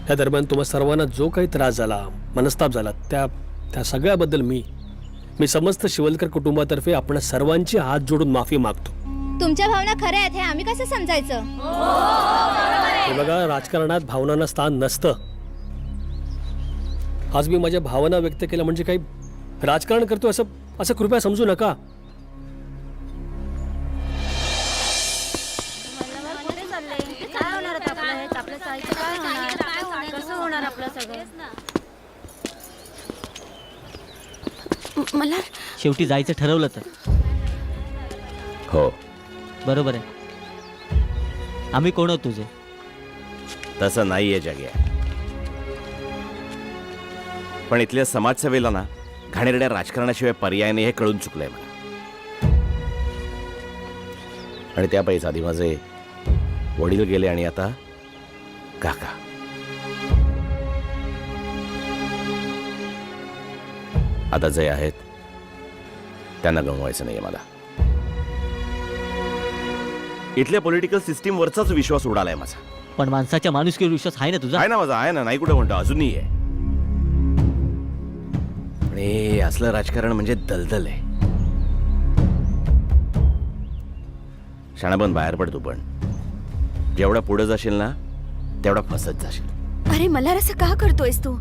त्या दरम्यान तुम्हा सर्वांना जो काही त्रास झाला, मनस्ताप झाला, त्या सगळ्याबद्दल मी समस्त शिवलकर कुटुंबातर्फे आपण सर्वांची हात जोडून माफी मागतो. तुमच्या भावना खऱ्या आहेत हे आम्ही कसं समजायचं? हे बघा, राजकारणात भावनांना स्थान नसतं. आज मी माझ्या भावना व्यक्त केल्या म्हणजे काही राजकारण करतो असं कृपया समजू नका. मला शेवटी जायचं ठरवलं तर हो, बरोबर आहे. आम्ही कोण आहोत तुझे? तसं नाहीये जग्या. पण इथल्या समाजसेवेला ना घाणेरड्या राजकारणाशिवाय पर्याय नाही हे कळून चुकलंय मला. आणि त्यापैकी आधी माझे वडील गेले आणि आता काका. आता जे आहेत त्यांना गमवायचं नाहीये मला. इथल्या पॉलिटिकल सिस्टीम वरचाच विश्वास उडालाय माझा. पण माणसाच्या माणुसकीवर विश्वास आहे ना तुझा? आहे ना माझा, आहे ना. नाही कुठे म्हणतो, अजूनही आहे. आणि असलं राजकारण म्हणजे दलदल आहे. शाणाबन बाहेर पड तू. पण जेवढा पुढे जाशील ना तेवढा फसत जाशील. अरे मला असं का करतोयस तू?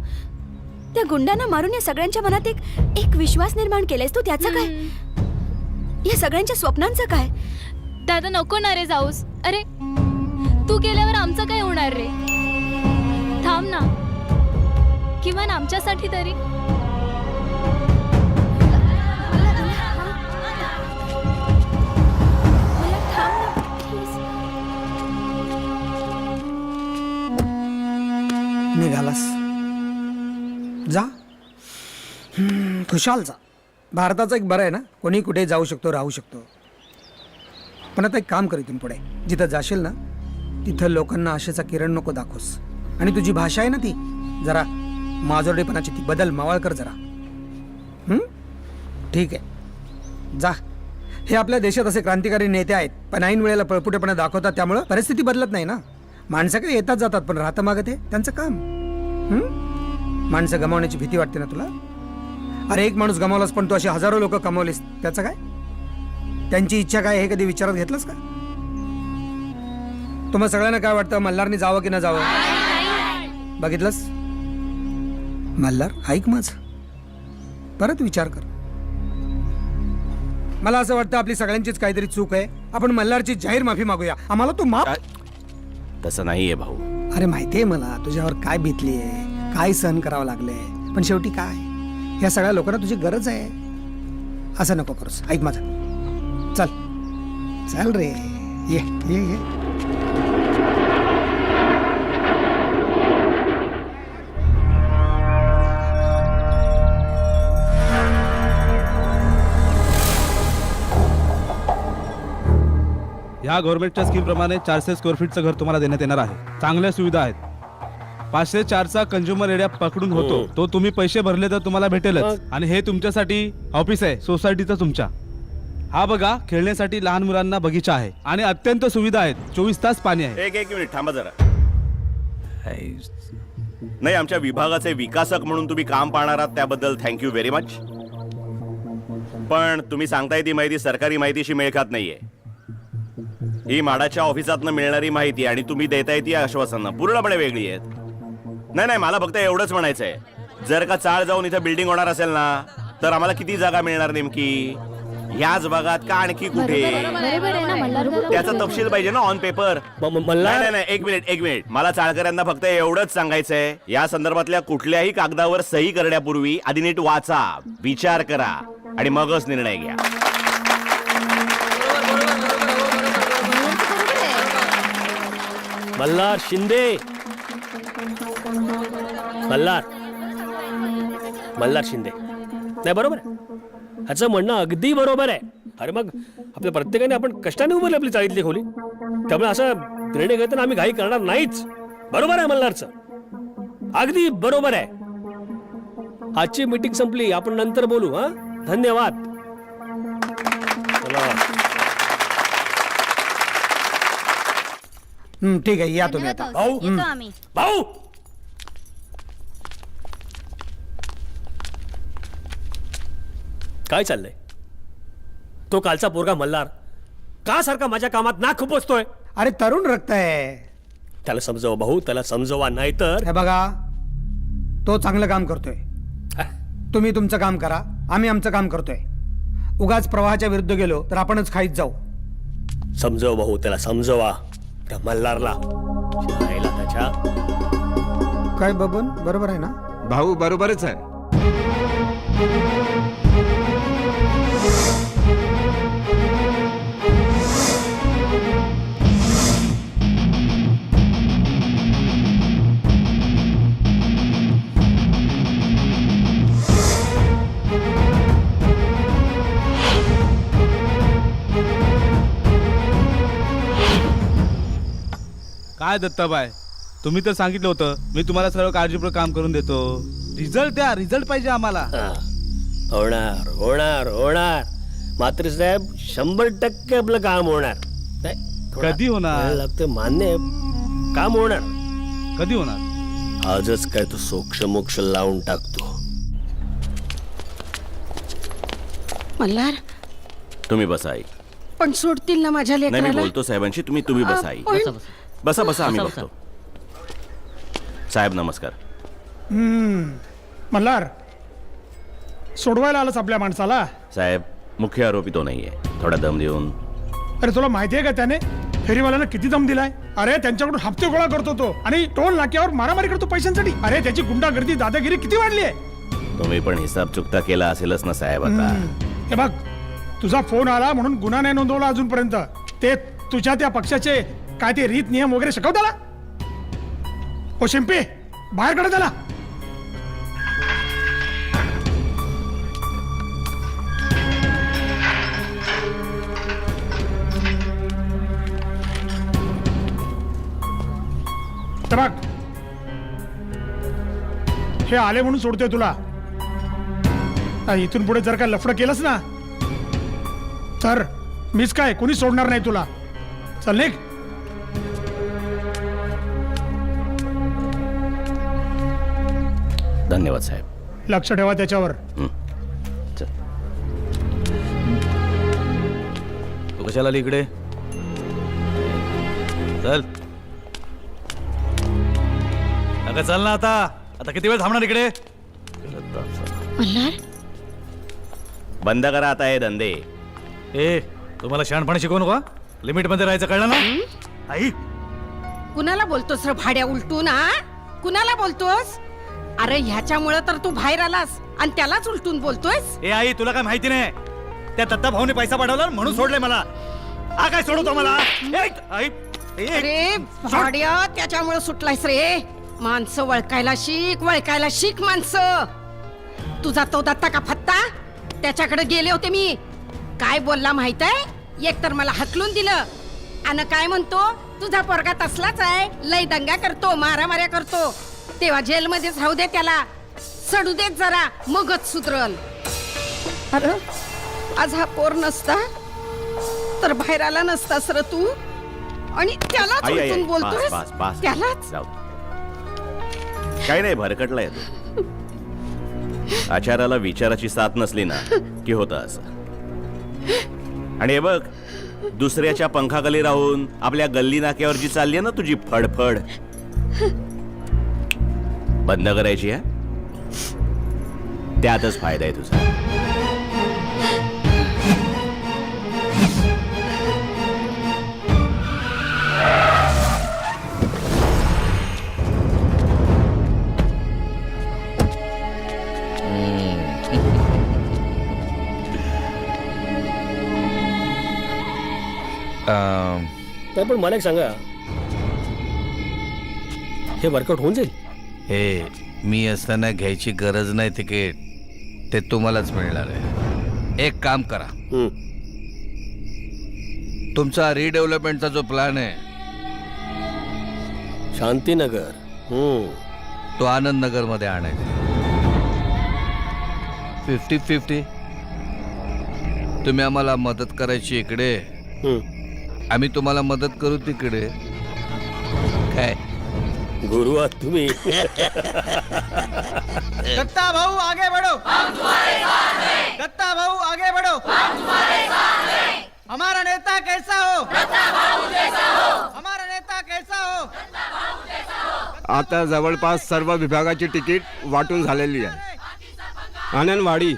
त्या गुंडांना मारून या सगळ्यांच्या मनात एक विश्वास निर्माण केलायस तू. त्याचं काय? या सगळ्यांच्या स्वप्नांचं काय? दादा नको ना रे जाऊस. अरे तू गेल्यावर आमचं काय होणार रे? थांब ना, किमान आमच्यासाठी तरी. निघालास जा. खुशाल जा. भारताचं एक बरं आहे ना, कोणी कुठे जाऊ शकतो, राहू शकतो. पण आता एक काम कर, इथून पुढे जिथं जाशील ना तिथं लोकांना आशेचा किरण नको दाखवस. आणि तुझी भाषा आहे ना ती जरा माजोरडेपणाची, ती बदल, मावळ कर जरा. ठीक आहे, जा. हे आपल्या देशात असे क्रांतिकारी नेते आहेत, पण ऐन वेळेला पळपुटेपणा दाखवतात. त्यामुळं परिस्थिती बदलत नाही ना. माणसं काय येतात जातात, पण राहतं मागं ते त्यांचं काम. माणसं गमावण्याची भीती वाटते ना तुला? अरे एक माणूस गमावलास, पण तू अशी हजारो लोक कमावलीस. त्याचं काय? त्यांची इच्छा काय हे कधी विचारात घेतलंस का? तुम्हाला सगळ्यांना काय वाटतं, मल्हारनी जावं की न जावं? बघितलंस मल्हार, ऐक माझं, परत विचार कर. मला असं वाटतं आपली सगळ्यांचीच काहीतरी चूक आहे. आपण मल्हारची जाहीर माफी मागूया. आम्हाला तू माफ. तसं नाहीये भाऊ. अरे माहितीये मला तुझ्यावर काय बीतली आहे, काय सहन करावं लागलंय. पण शेवटी काय, या सगळ्या लोकांना तुझी गरज आहे. असं नको करूस. ऐक माझं, चल चल रे, ये ये ये. ह्या गव्हर्नमेंटच्या स्कीम प्रमाणे 400 स्क्वेअर फीटचं घर तुम्हाला देण्यात येणार आहे. चांगल्या सुविधा आहेत. 504चा कंझ्युमर एरिया पकडून होतो तो तुम्ही पैसे भरले तर तुम्हाला भेटेलच. आणि हे तुमच्यासाठी ऑफिस आहे सोसायटीचं तुमच्या. हा बघा खेळण्यासाठी लहान मुलांना बगीचा आहे आणि अत्यंत सुविधा आहेत. 24 तास पाणी आहे. एक मिनिट थांबा जरा. नाही, आमच्या विभागाचे विकासक म्हणून तुम्ही काम पाहणार आहात त्याबद्दल थँक्यू व्हेरी मच. पण तुम्ही सांगताय ती माहिती सरकारी माहितीशी मेळ खात नाहीये. ही माडाच्या ऑफिसातनं मिळणारी माहिती आणि तुम्ही देताय ती आश्वासनं पूर्णपणे वेगळी आहेत. नाही, मला फक्त एवढंच म्हणायचंय, जर का चाळ जाऊन इथं बिल्डिंग होणार असेल ना तर आम्हाला किती जागा मिळणार नेमकी? ह्याच भागात का आणखी कुठे? बरोबर आहे ना मल्हार? त्याचा तपशील पाहिजे ना ऑन पेपर. नाही, एक मिनिट. मला चाळकऱ्यांना फक्त एवढंच सांगायचंय, या संदर्भातल्या कुठल्याही कागदावर सही करण्यापूर्वी आधी नीट वाचा, विचार करा आणि मगच निर्णय घ्या. मल्हार शिंदे, मल्हार शिंदे. नाही, बरोबर आहे. ह्याचं म्हणणं अगदी बरोबर आहे. अरे मग आपल्या प्रत्येकाने आपण कष्टाने उभारली आपली चाळीतली खोली, त्यामुळे असा निर्णय घेताना आम्ही घाई करणार नाहीच. बरोबर आहे मल्हारचं, अगदी बरोबर आहे. आजची मीटिंग संपली, आपण नंतर बोलू. हा, धन्यवाद. चला. ठीक आहे, या तुम्ही आता. भाऊ, काय चाललंय? तो कालचा पोरगा मल्हार का सारखा माझ्या कामात नाक खुपसतोय? अरे तरुण रक्त आहे. त्याला समजवा भाऊ, त्याला समजवा, नाही तर. हे बघा, तो चांगलं काम करतोय. तुम्ही तुमचं काम करा, आम्ही आमचं काम करतोय. उगाच प्रवाहाच्या विरुद्ध गेलो तर आपणच खाईत जाऊ. समजव भाऊ, त्याला समजवा त्या मल्हारला. त्याच्या काय बबन, बरोबर आहे ना? भाऊ बरोबरच आहे. काय दत्ताबाई, तुम्ही तर सांगितलं होतं मी तुम्हाला सर्व काळजीपूर्वक काम करून देतो. रिझल्ट द्या, रिझल्ट पाहिजे आम्हाला. होणार होणार होणार. मात्र साहेब 100% आपलं काम होणार. कधी होणार? लागतं, मान्य आहे. काम होणार. कधी होणार? आजच काय तो सोक्ष मोक्ष लावून टाकतो. मल्हार, तुम्ही बसा आई. पण सोडतील ना माझ्या नाही, मी लेकराला? बोलतो साहेबांशी. तुम्ही बसा आई. बसा आम्ही बघतो. साहेब नमस्कार. मल्हार, सोडवायला आलंच आपल्या माणसाला. साहेब, मुख्य आरोपी तो नाहीये. थोडा दम देऊन. अरे तुला माहिती आहे का त्याने फेरीवाल्यांना किती दम दिलाय? अरे त्यांच्याकडून हप्ते गोळा करतो तो आणि टोल नाक्यावर मारामारी करतो पैशांसाठी. अरे त्याची गुंडागर्दी, दादागिरी किती वाढली आहे. तुम्ही पण हिसाब चुकता केला असेलच ना साहेब आता. हे बघ, तुझा फोन आला म्हणून गुन्हा नाही नोंदवला अजूनपर्यंत. ते तुझ्या त्या पक्षाचे काय ते रीत नियम वगैरे शिकवताला? ओ शिंपी, बाहेर काढा त्याला. बघ, हे आले म्हणून सोडतोय तुला. इथून पुढे जर काय लफडं केलंस ना तर मीच काय, कोणी सोडणार नाही तुला. चल निघ. धन्यवाद साहेब. लक्ष ठेवा त्याच्यावर. तू कशाला आली इकडे? चल अगं, चल ना आता किती वेळ थांबणार इकडे? मल्हार, बंद करा आता हे धंदे. ए, तुम्हाला शहाणपणे शिकवू नका. लिमिट मध्ये राहायचं, कळलं ना? आई, कुणाला बोलतोस रे भाड्या उलटून? कुणाला बोलतोस? अरे ह्याच्यामुळे तर तू बाहेर आलास आणि त्यालाच उलटून बोलतोयस. ए आई, तुला काय माहिती नाही? त्या दत्ता भाऊने पैसा पाठवला म्हणून सोडले मला. काय सोडवतो मला? आई, अरे भाड्या, त्याच्यामुळे सुटलायस रे. माणसं वळखायला शिक माणसं. तुझा तो दत्ता का फत्ता, त्याच्याकडे गेले होते मी. काय बोलला माहित आहे? एक तर मला हकलून दिलं आणि काय म्हणतो तुझा पोरगा तसलाच आहे, लय दंगा करतो, मारामाऱ्या करतो. तेव्हा जेलमध्येच राहू दे त्याला, सडू देत जरा, मगच सुधरल. अरे आज हा पोर नसता तर बाहेर आला नसतास र तू, आणि त्यालाच आई, आई, उलटून आई, बोलतोय बस, बस, बस. त्यालाच. जाऊ दे. काही नाही, भरकटलाय तू. आचाराला विचाराची साथ नसली ना की होतं असं. आणि हे बघ, दुसऱ्याच्या पंखाखाली राहून आपल्या गल्ली नाक्यावर जी चालली ना तुझी फडफड, बंद करायची आहे. त्यातच फायदा आहे तुझा. नाही, पण मला एक सांगा, हे वर्कआउट होऊन जाईल? हे मी असताना घ्यायची गरज नाही तिकीट, ते तुम्हालाच मिळणार आहे. एक काम करा, तुमचा रिडेव्हलपमेंटचा जो प्लॅन आहे शांतीनगर, तो आनंद नगर मध्ये आणायचा. 50-50. तुम्ही आम्हाला मदत करायची इकडे, आम्ही तुम्हाला मदत करू तिकडे. काय गुरु आहात तुम्ही. दत्ता भाऊ आगे बढ़ो, दत्ता भाऊ आगे बढ़ो. हमारा नेता कैसा हो, हमारा नेता कैसा हो. आता जवळपास सर्व विभागाची तिकीट वाटून झालेली आहे. आनंदवाडी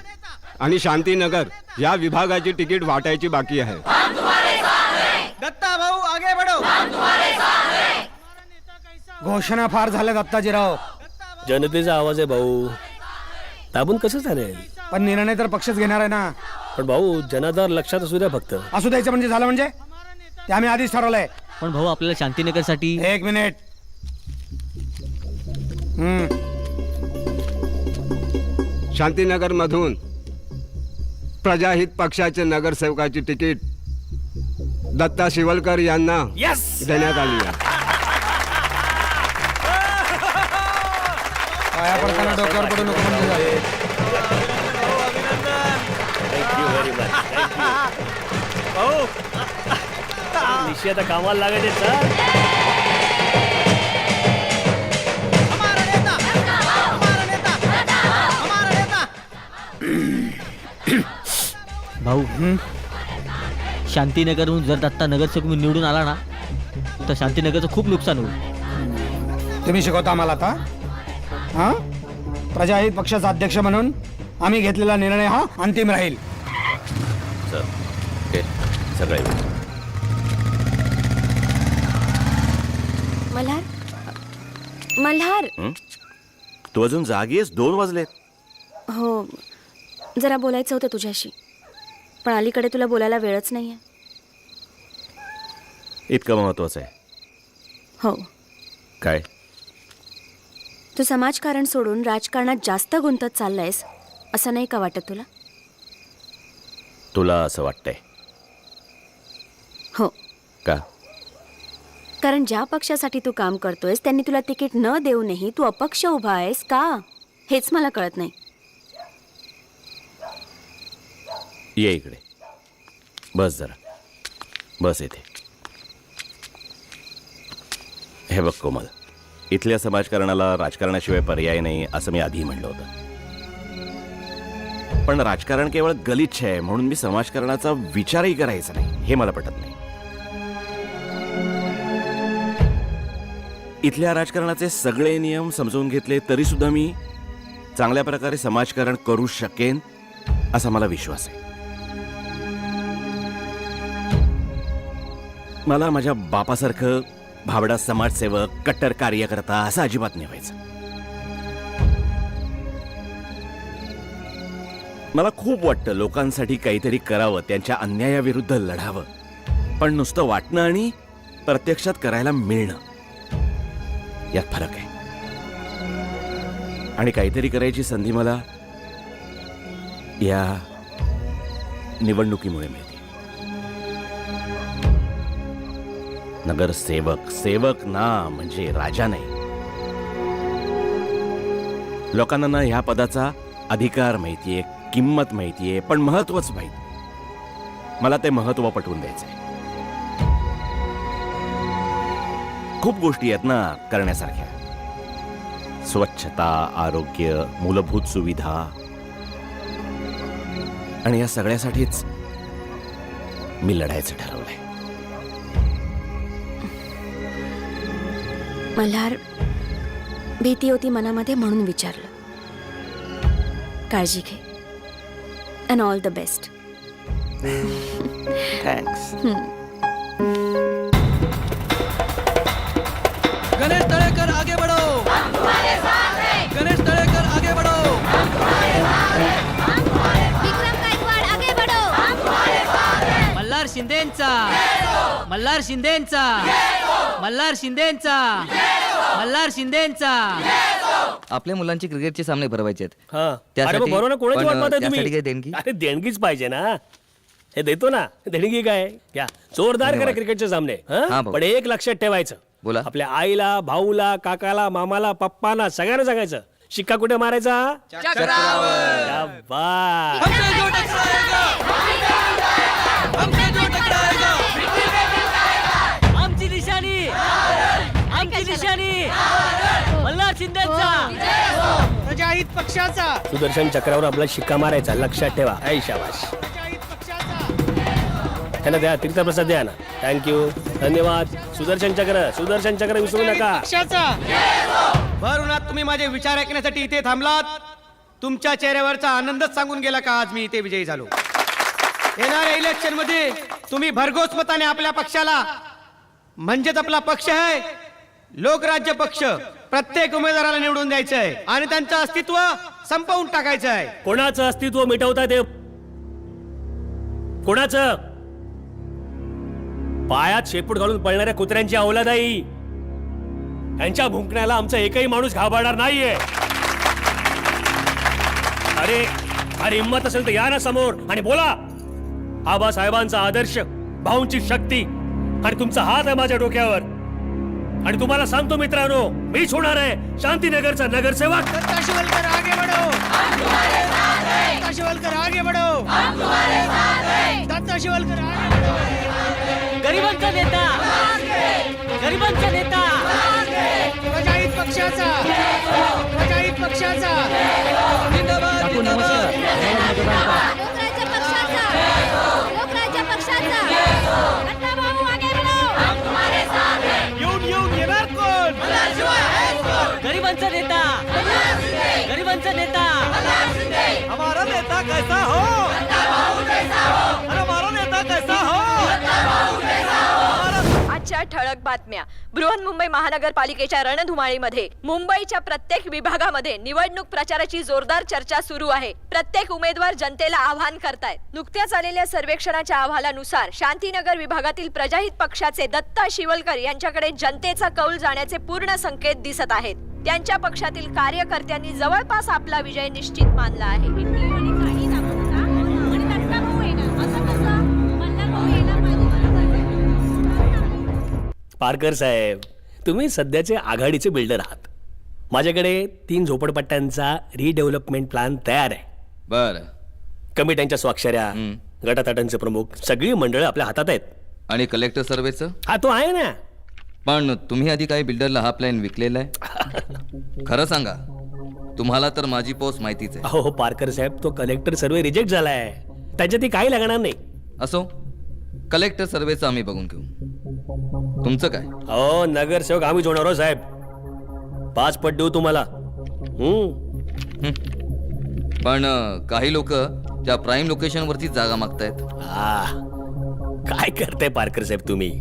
आणि शांतीनगर या विभागाची तिकीट वाटायची बाकी आहे. दत्ता भाऊ आगे बढ़ो. घोषणा फार झाल्या दत्ताजीराव, जनतेचा आवाज आहे भाऊ, दाबून कसं चालेल? पण निर्णय तर पक्षच घेणार आहे ना. पण भाऊ, जनाधार लक्षात असू द्या फक्त. असू द्यायचं म्हणजे झालं म्हणजे? ते आम्ही आधीच ठरवलंय. पण भाऊ, आपल्याला शांतीनगरसाठी 1 मिनिट. शांतीनगर मधून प्रजाहित पक्षाचे नगरसेवकाची तिकीट दत्ता शिवलकर यांना देण्यात आली आहे. पाया पडताना डोक्यावर पडू नको म्हणजे झाले. Thank you very much. भाऊ, निश्चित आता कामाला लागायचे. सर, हमारा नेता, हमारा नेता, हमारा नेता. भाऊ, शांतीनगरहून जर दत्ता नगरसेवक म्हणून निवडून आला ना, तर शांतीनगरचं खूप नुकसान होईल. तुम्ही शिकवता आम्हाला आता? हा, प्रजाहित पक्षाचा अध्यक्ष म्हणून आम्ही घेतलेला निर्णय हा अंतिम राहील. चल, हे सगळे मल्हार, मल्हार. तू अजून जागी आहेस? 2 वाजलेत. हो, जरा बोलायचं होतं तुझ्याशी, पण अलीकडे तुला बोलायला वेळच नाहीये. इतकं महत्वाचं आहे? हो. काय? तू समाजकारण सोडून राजकारणात जास्त गुंतत चाललायस, असं नाही का वाटत तुला? तुला असं वाटतंय? हो. का? कारण ज्या पक्षासाठी तू काम करतोयस त्यांनी तुला तिकीट न देऊनही तू अपक्ष उभा आहेस का, हेच मला कळत नाही. ये इकडे, बस जरा, बस इथे. हे बघ कोमल, इथल्या समाजकारणाला राजकारणाशिवाय पर्याय नाही असं मी आधी म्हणलं होतं. पण राजकारण केवळ गलिच्छ आहे म्हणून मी समाजकारणाचा विचारही करायचा नाही, हे मला पटत नाही. इथल्या राजकारणाचे सगळे नियम समजून घेतले तरी सुद्धा मी चांगल्या प्रकारे समाजकारण करू शकेन असा मला विश्वास आहे. मला माझ्या बापासारखं भाबडा समाजसेवक, कट्टर कार्यकर्ता असं अजिबात नाही व्हायचं. मला खूप वाटतं लोकांसाठी काहीतरी करावं, त्यांच्या अन्यायाविरुद्ध लढावं. पण नुसतं वाटणं आणि प्रत्यक्षात करायला मिळणं यात फरक आहे. आणि काहीतरी करायची संधी मला या निवडणुकीमुळे मिळते. नगरसेवक सेवक ना म्हणजे राजा नाही. लोकांना ना ह्या पदाचा अधिकार माहितीये, किंमत माहितीये, पण महत्वच माहिती. मला ते महत्व पटवून द्यायचंय. खूप गोष्टी आहेत ना करण्यासारख्या. स्वच्छता, आरोग्य, मूलभूत सुविधा, आणि या सगळ्यासाठीच मी लढायचं ठरवलंय. मल्हार, भीती होती मनामध्ये म्हणून विचारलं. काळजी घे and all the best. Thanks. Ganesh Talekar आगे बढ़ो. गणेश तळेकर आगे बढ़ो. विक्रम गायकवाड आगे बढ़ो. मल्हार शिंदेचा, मल्हार शिंदेचा, मल्हार शिंदेचा, मल्हार शिंदेचा. आपल्या मुलांची क्रिकेटचे सामने भरवायचे आहेत. हा अरे त्यासाठी- मग बरोबर ना, कोणाची पण वाट पाहताय त्यासाठी तुम्ही? काही देणगी? अरे देणगीच पाहिजे ना. हे देतो ना, देणगी काय घ्या. जोरदार करा क्रिकेटचे सामने. हा हं? भाऊ. पण एक लक्षात ठेवायचं, बोला. आपल्या आईला, भाऊला, काकाला, मामाला, पप्पाला सगळ्यांना सांगायचं, शिक्का कुठे मारायचा? क्या बात. आमची निशाणी, आमची निशाणी मल्हार शिंदेचा. प्रजाहित पक्षाचा. सुदर्शन चक्रावर आपला शिक्का मारायचा, लक्षात ठेवा. ऐ शाबाश. त्यांना द्या, तीर्थप्रसाद द्या ना. थँक्यू, धन्यवाद. सुदर्शन चक्र, सुदर्शन चक्र विसरू नका. भरूनात तुम्ही माझे विचार ऐकण्यासाठी इथे थांबलात. तुमच्या चेहऱ्यावरचा आनंदच सांगून गेला का आज मी इथे विजयी झालो. येणाऱ्या इलेक्शन मध्ये तुम्ही भरघोस मताने आपल्या पक्षाला, म्हणजेच आपला पक्ष आहे लोकराज्य पक्ष, प्रत्येक उमेदवाराला निवडून द्यायचं आहे आणि त्यांचं अस्तित्व संपवून टाकायचं आहे. कोणाचं अस्तित्व मिटवता ते? कोणाचं? पायात शेपूट घालून पळणाऱ्या कुत्र्यांची अवलाद आहे. त्यांच्या भुंकण्याला आमचा एकही माणूस घाबरणार नाहीये. अरे अरे हिंमत असेल तर या ना समोर आणि बोला. आबासाहेबांचा आदर्श, भाऊंची शक्ती आणि तुमचा हात आहे माझ्या डोक्यावर. आणि तुम्हाला सांगतो मित्रांनो, मीच होणार आहे शांतीनगरचा नगरसेवक. दत्ता शिवलकर आगे बढ़ो. दत्ता शिवलकर आगे बढ़ो. दत्ता शिवलकर आगे बढ़ो. गरिबांचा नेता, गरिबांचा नेता. प्रजाहित पक्षाचा. प्रजाहित पक्षाचा. काकू नमस्कार. लोकराज्य पक्षाचा. लोकराज्य पक्षाचा. अण्णाभाऊ आगे बढ़ो. येऊन येऊन येणार कोण? गरिबांचा नेता, गरिबांचा नेता. हमारा नेता कैसा हो? अरे हमारा नेता कैसा हो? आजच्या ठळक बातम्या. बृहन्मुंबई महानगरपालिकेच्या रणधुमाळीमध्ये मुंबईच्या प्रत्येक विभागामध्ये निवडणूक प्रचाराची जोरदार चर्चा सुरू आहे. प्रत्येक उमेदवार जनतेला आव्हान करतायत. नुकत्याच आलेल्या सर्वेक्षणाच्या अहवालानुसार शांतीनगर विभागातील प्रजाहित पक्षाचे दत्ता शिवलकर यांच्याकडे जनतेचा कौल जाण्याचे पूर्ण संकेत दिसत आहेत. त्यांच्या पक्षातील कार्यकर्त्यांनी जवळपास आपला विजय निश्चित मानला आहे. पारकर साहेब, तुम्ही सध्याचे आघाडीचे बिल्डर आहात. माझ्याकडे 3 झोपडपट्ट्यांचा रिडेव्हलपमेंट प्लॅन तयार आहे. बर. कमिट्यांच्या स्वाक्षऱ्या, गटातटांचे प्रमुख, सगळी मंडळं आपल्या हातात आहेत. आणि कलेक्टर सर्वेचं? हा तो आहे ना. पण तुम्ही आधी काही बिल्डरला हा प्लॅन विकलेला आहे? खरं सांगा, तुम्हाला तर माझी पोस्ट माहितीच आहे. हो पारकर साहेब, तो कलेक्टर सर्वे रिजेक्ट झालाय. त्याच्यात काही लागणार नाही. असो, कलेक्टर सर्वेचं आम्ही बघून घेऊ. तुमचं काय? हो नगरसेवक आम्हीच होणार हो साहेब. 5 पट देऊ तुम्हाला. पण काही लोक त्या प्राईम लोकेशन वरती जागा मागतायत. काय करताय पारकर साहेब तुम्ही?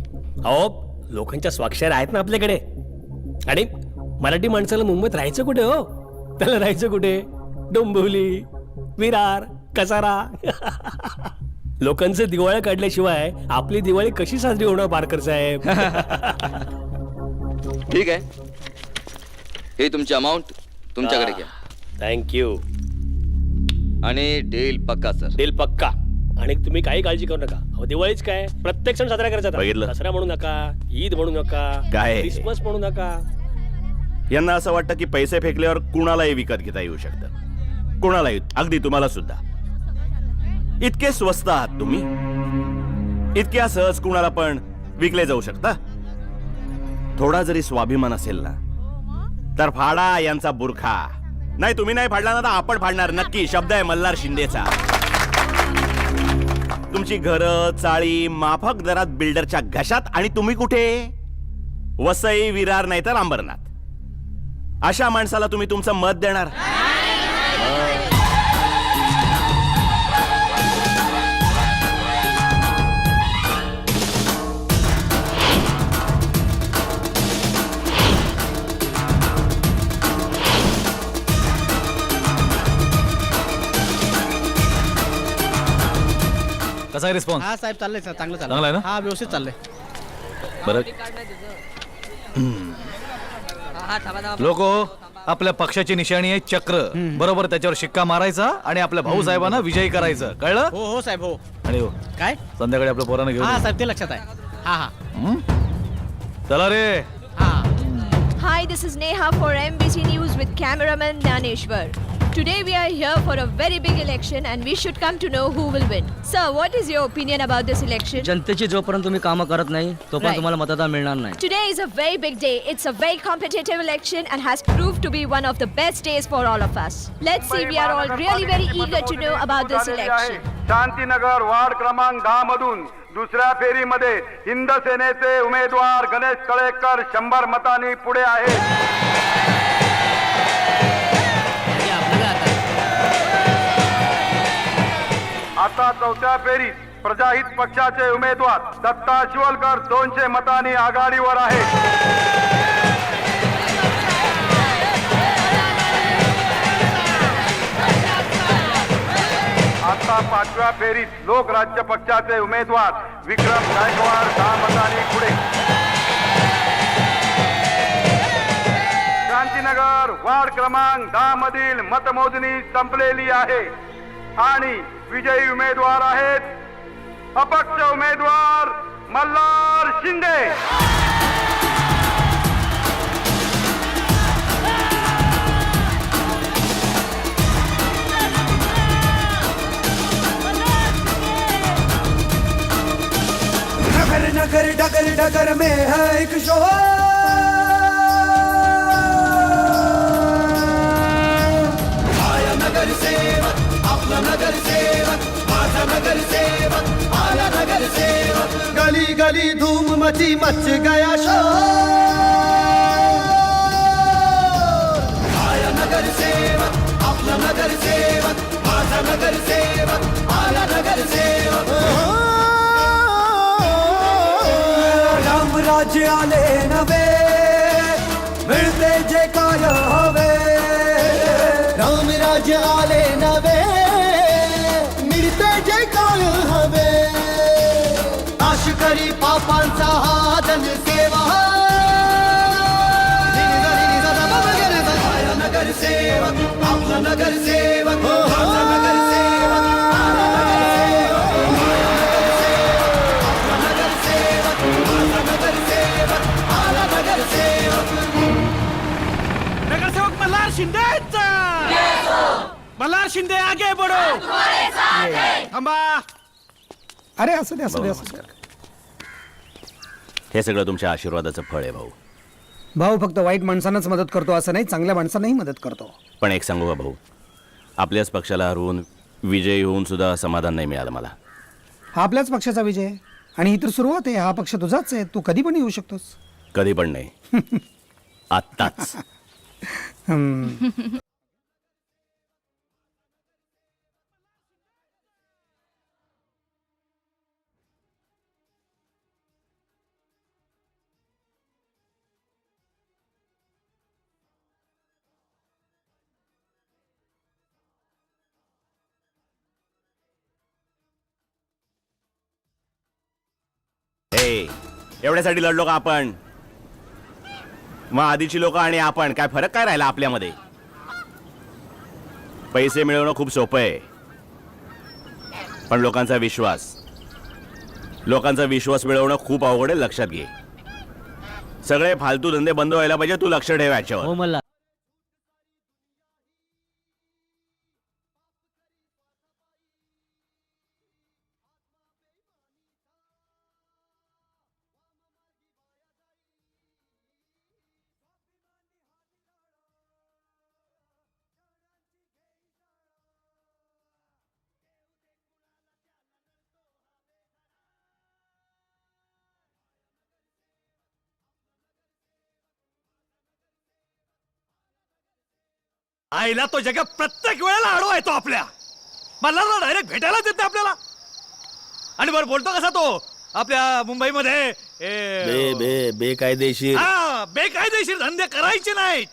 अहो लोकांच्या स्वाक्षऱ्या आहेत ना आपल्याकडे. आणि मराठी माणसाला मुंबईत राहायचं कुठे हो? त्याला राहायचं कुठे? डोंबिवली, विरार, कसारा. लोकांचं दिवाळ्या काढल्याशिवाय आपली दिवाळी कशी साजरी होणार पारकर साहेब? ठीक आहे, हे तुमची अमाऊंट तुमच्याकडे घ्या. थँक्यू. आणि डील पक्का सर. डील पक्का. आणि तुम्ही काही काळजी करू नका. अहो दिवाळीच काय, प्रत्येक सण साजरा करायचा आता. बघितलं? दसरा म्हणू नका, ईद म्हणू नका, काय? क्रिसमस म्हणू नका. यांना असं वाटतं की पैसे फेकल्यावर कुणालाही विकत घेता येऊ शकतं. कुणालाही, अगदी तुम्हाला सुद्धा. इतके स्वस्त आहात तुम्ही, इतक्या सहज कुणाला पण विकले जाऊ शकता. थोडा जरी स्वाभिमान असेल ना तर फाडा यांचा बुरखा. नाही तुम्ही नाही फाडला ना तर आपण फाडणार नक्की. शब्द आहे मल्हार शिंदेचा. तुमची घरं चाळी माफक दरात बिल्डरच्या घशात, आणि तुम्ही कुठे? वसई, विरार नाही तर अंबरनाथ. अशा माणसाला तुम्ही तुमचं मत देणार? कसा आहे रिस्पॉन्स? हा साहेब चाललंय सर, चांगलं चांगलं आहे ना? हा व्यवस्थित चाललंय. बरं लोक आपल्या पक्षाची निशाणी आहे चक्र. बरोबर त्याच्यावर शिक्का मारायचा आणि आपल्या भाऊसाहेबांना विजयी करायचं. कळलं? हो हो साहेब हो. आणि हो काय? संध्याकाळी आपल्या पोरांना घेऊन हा ये. साहेब ते लक्षात आहे. हा हा चला रे. हा. Hi, this is Neha for MBC News with cameraman Dhaneshwar. Today we are here for a very big election and we should come to know who will win. Sir, what is your opinion about this election? जनतेची जोपर्यंत तुम्ही कामं करत नाही तोपर्यंत Right. तुम्हाला मतदान मिळणार नाही. Today is a very big day. It's a very competitive election and has proved to be one of the best days for all of us. Let's see, we are all really very eager to know about this election. Shantinagar ward क्रमांक 10 मधून दुसऱ्या फेरीमध्ये हिंद सेनेचे उमेदवार गणेश कळेकर 100 मतांनी पुढे आहेत. आता चौथ्या फेरीत प्रजाहित पक्षाचे उमेदवार दत्ता शिवलकर 200 मतांनी आघाडीवर आहेत. आता पाचव्या फेरीत लोकराज्य पक्षाचे उमेदवार विक्रम गायकवाड 10 मतांनी पुढे. शांतीनगर वार्ड क्रमांक 10 मधील मतमोजणी संपलेली आहे आणि विजयी उमेदवार आहेत अपक्ष उमेदवार मल्हार शिंदे. नगर नगर डगर डगर में है एक शोर, आया नगर सेवक आपला नगर सेवक, माझा नगर सेवक आला नगर सेवक. गली गली धूम मची मच गया शोर, आया नगर सेवक आपला नगर सेवक, माझा नगर सेवक आला नगर सेवक. राज्य आले नवे मिळते जे काय हवे, राम राज्य आले नवे मिळते जे काय हवे. नाश करी पापांचा हा धन सेवा, नगर सेवक आपला नगर सेवक, माझा नगर सेवक आला नगर सेवक. नगरसेवक मल्हार शिंदेचा. मल्हार शिंदे आगे बढो. थांबा. अरे असं दे असं दे असं दे. हे सगळं तुमच्या आशीर्वादाचं फळ आहे भाऊ. भाऊ फक्त वाईट माणसांनाच मदत करतो असं नाही, चांगल्या माणसांनाही मदत करतो. पण एक सांगू का भाऊ, आपल्याच पक्षाला हरवून विजयी होऊन सुद्धा समाधान नाही मिळालं मला. हा आपल्याच पक्षाचा विजय आहे आणि ही तर सुरुवात आहे. हा पक्ष तुझाच आहे, तू कधी पण येऊ शकतोस. कधी पण नाही, आत्ताच. एवढ्यासाठी लढलो का आपण? मग आधीची लोक आणि आपण काय फरक काय राहिला आपल्यामध्ये? पैसे मिळवणं खूप सोपं आहे, पण लोकांचा विश्वास मिळवणं खूप अवघड आहे, लक्षात घे. सगळे फालतू धंदे बंद व्हायला पाहिजे, तू लक्ष ठेव याच्यावर. हो मल्हार. आईला तो जगा प्रत्येक वेळेला आडवा येतो आपल्या. मल्हारला डायरेक्ट भेटायला देत नाही आपल्याला. आणि बरं बोलतो कसा तो आपल्या मुंबईमध्ये बेकायदेशीर. बेकायदेशीर धंदे करायचे नाहीत.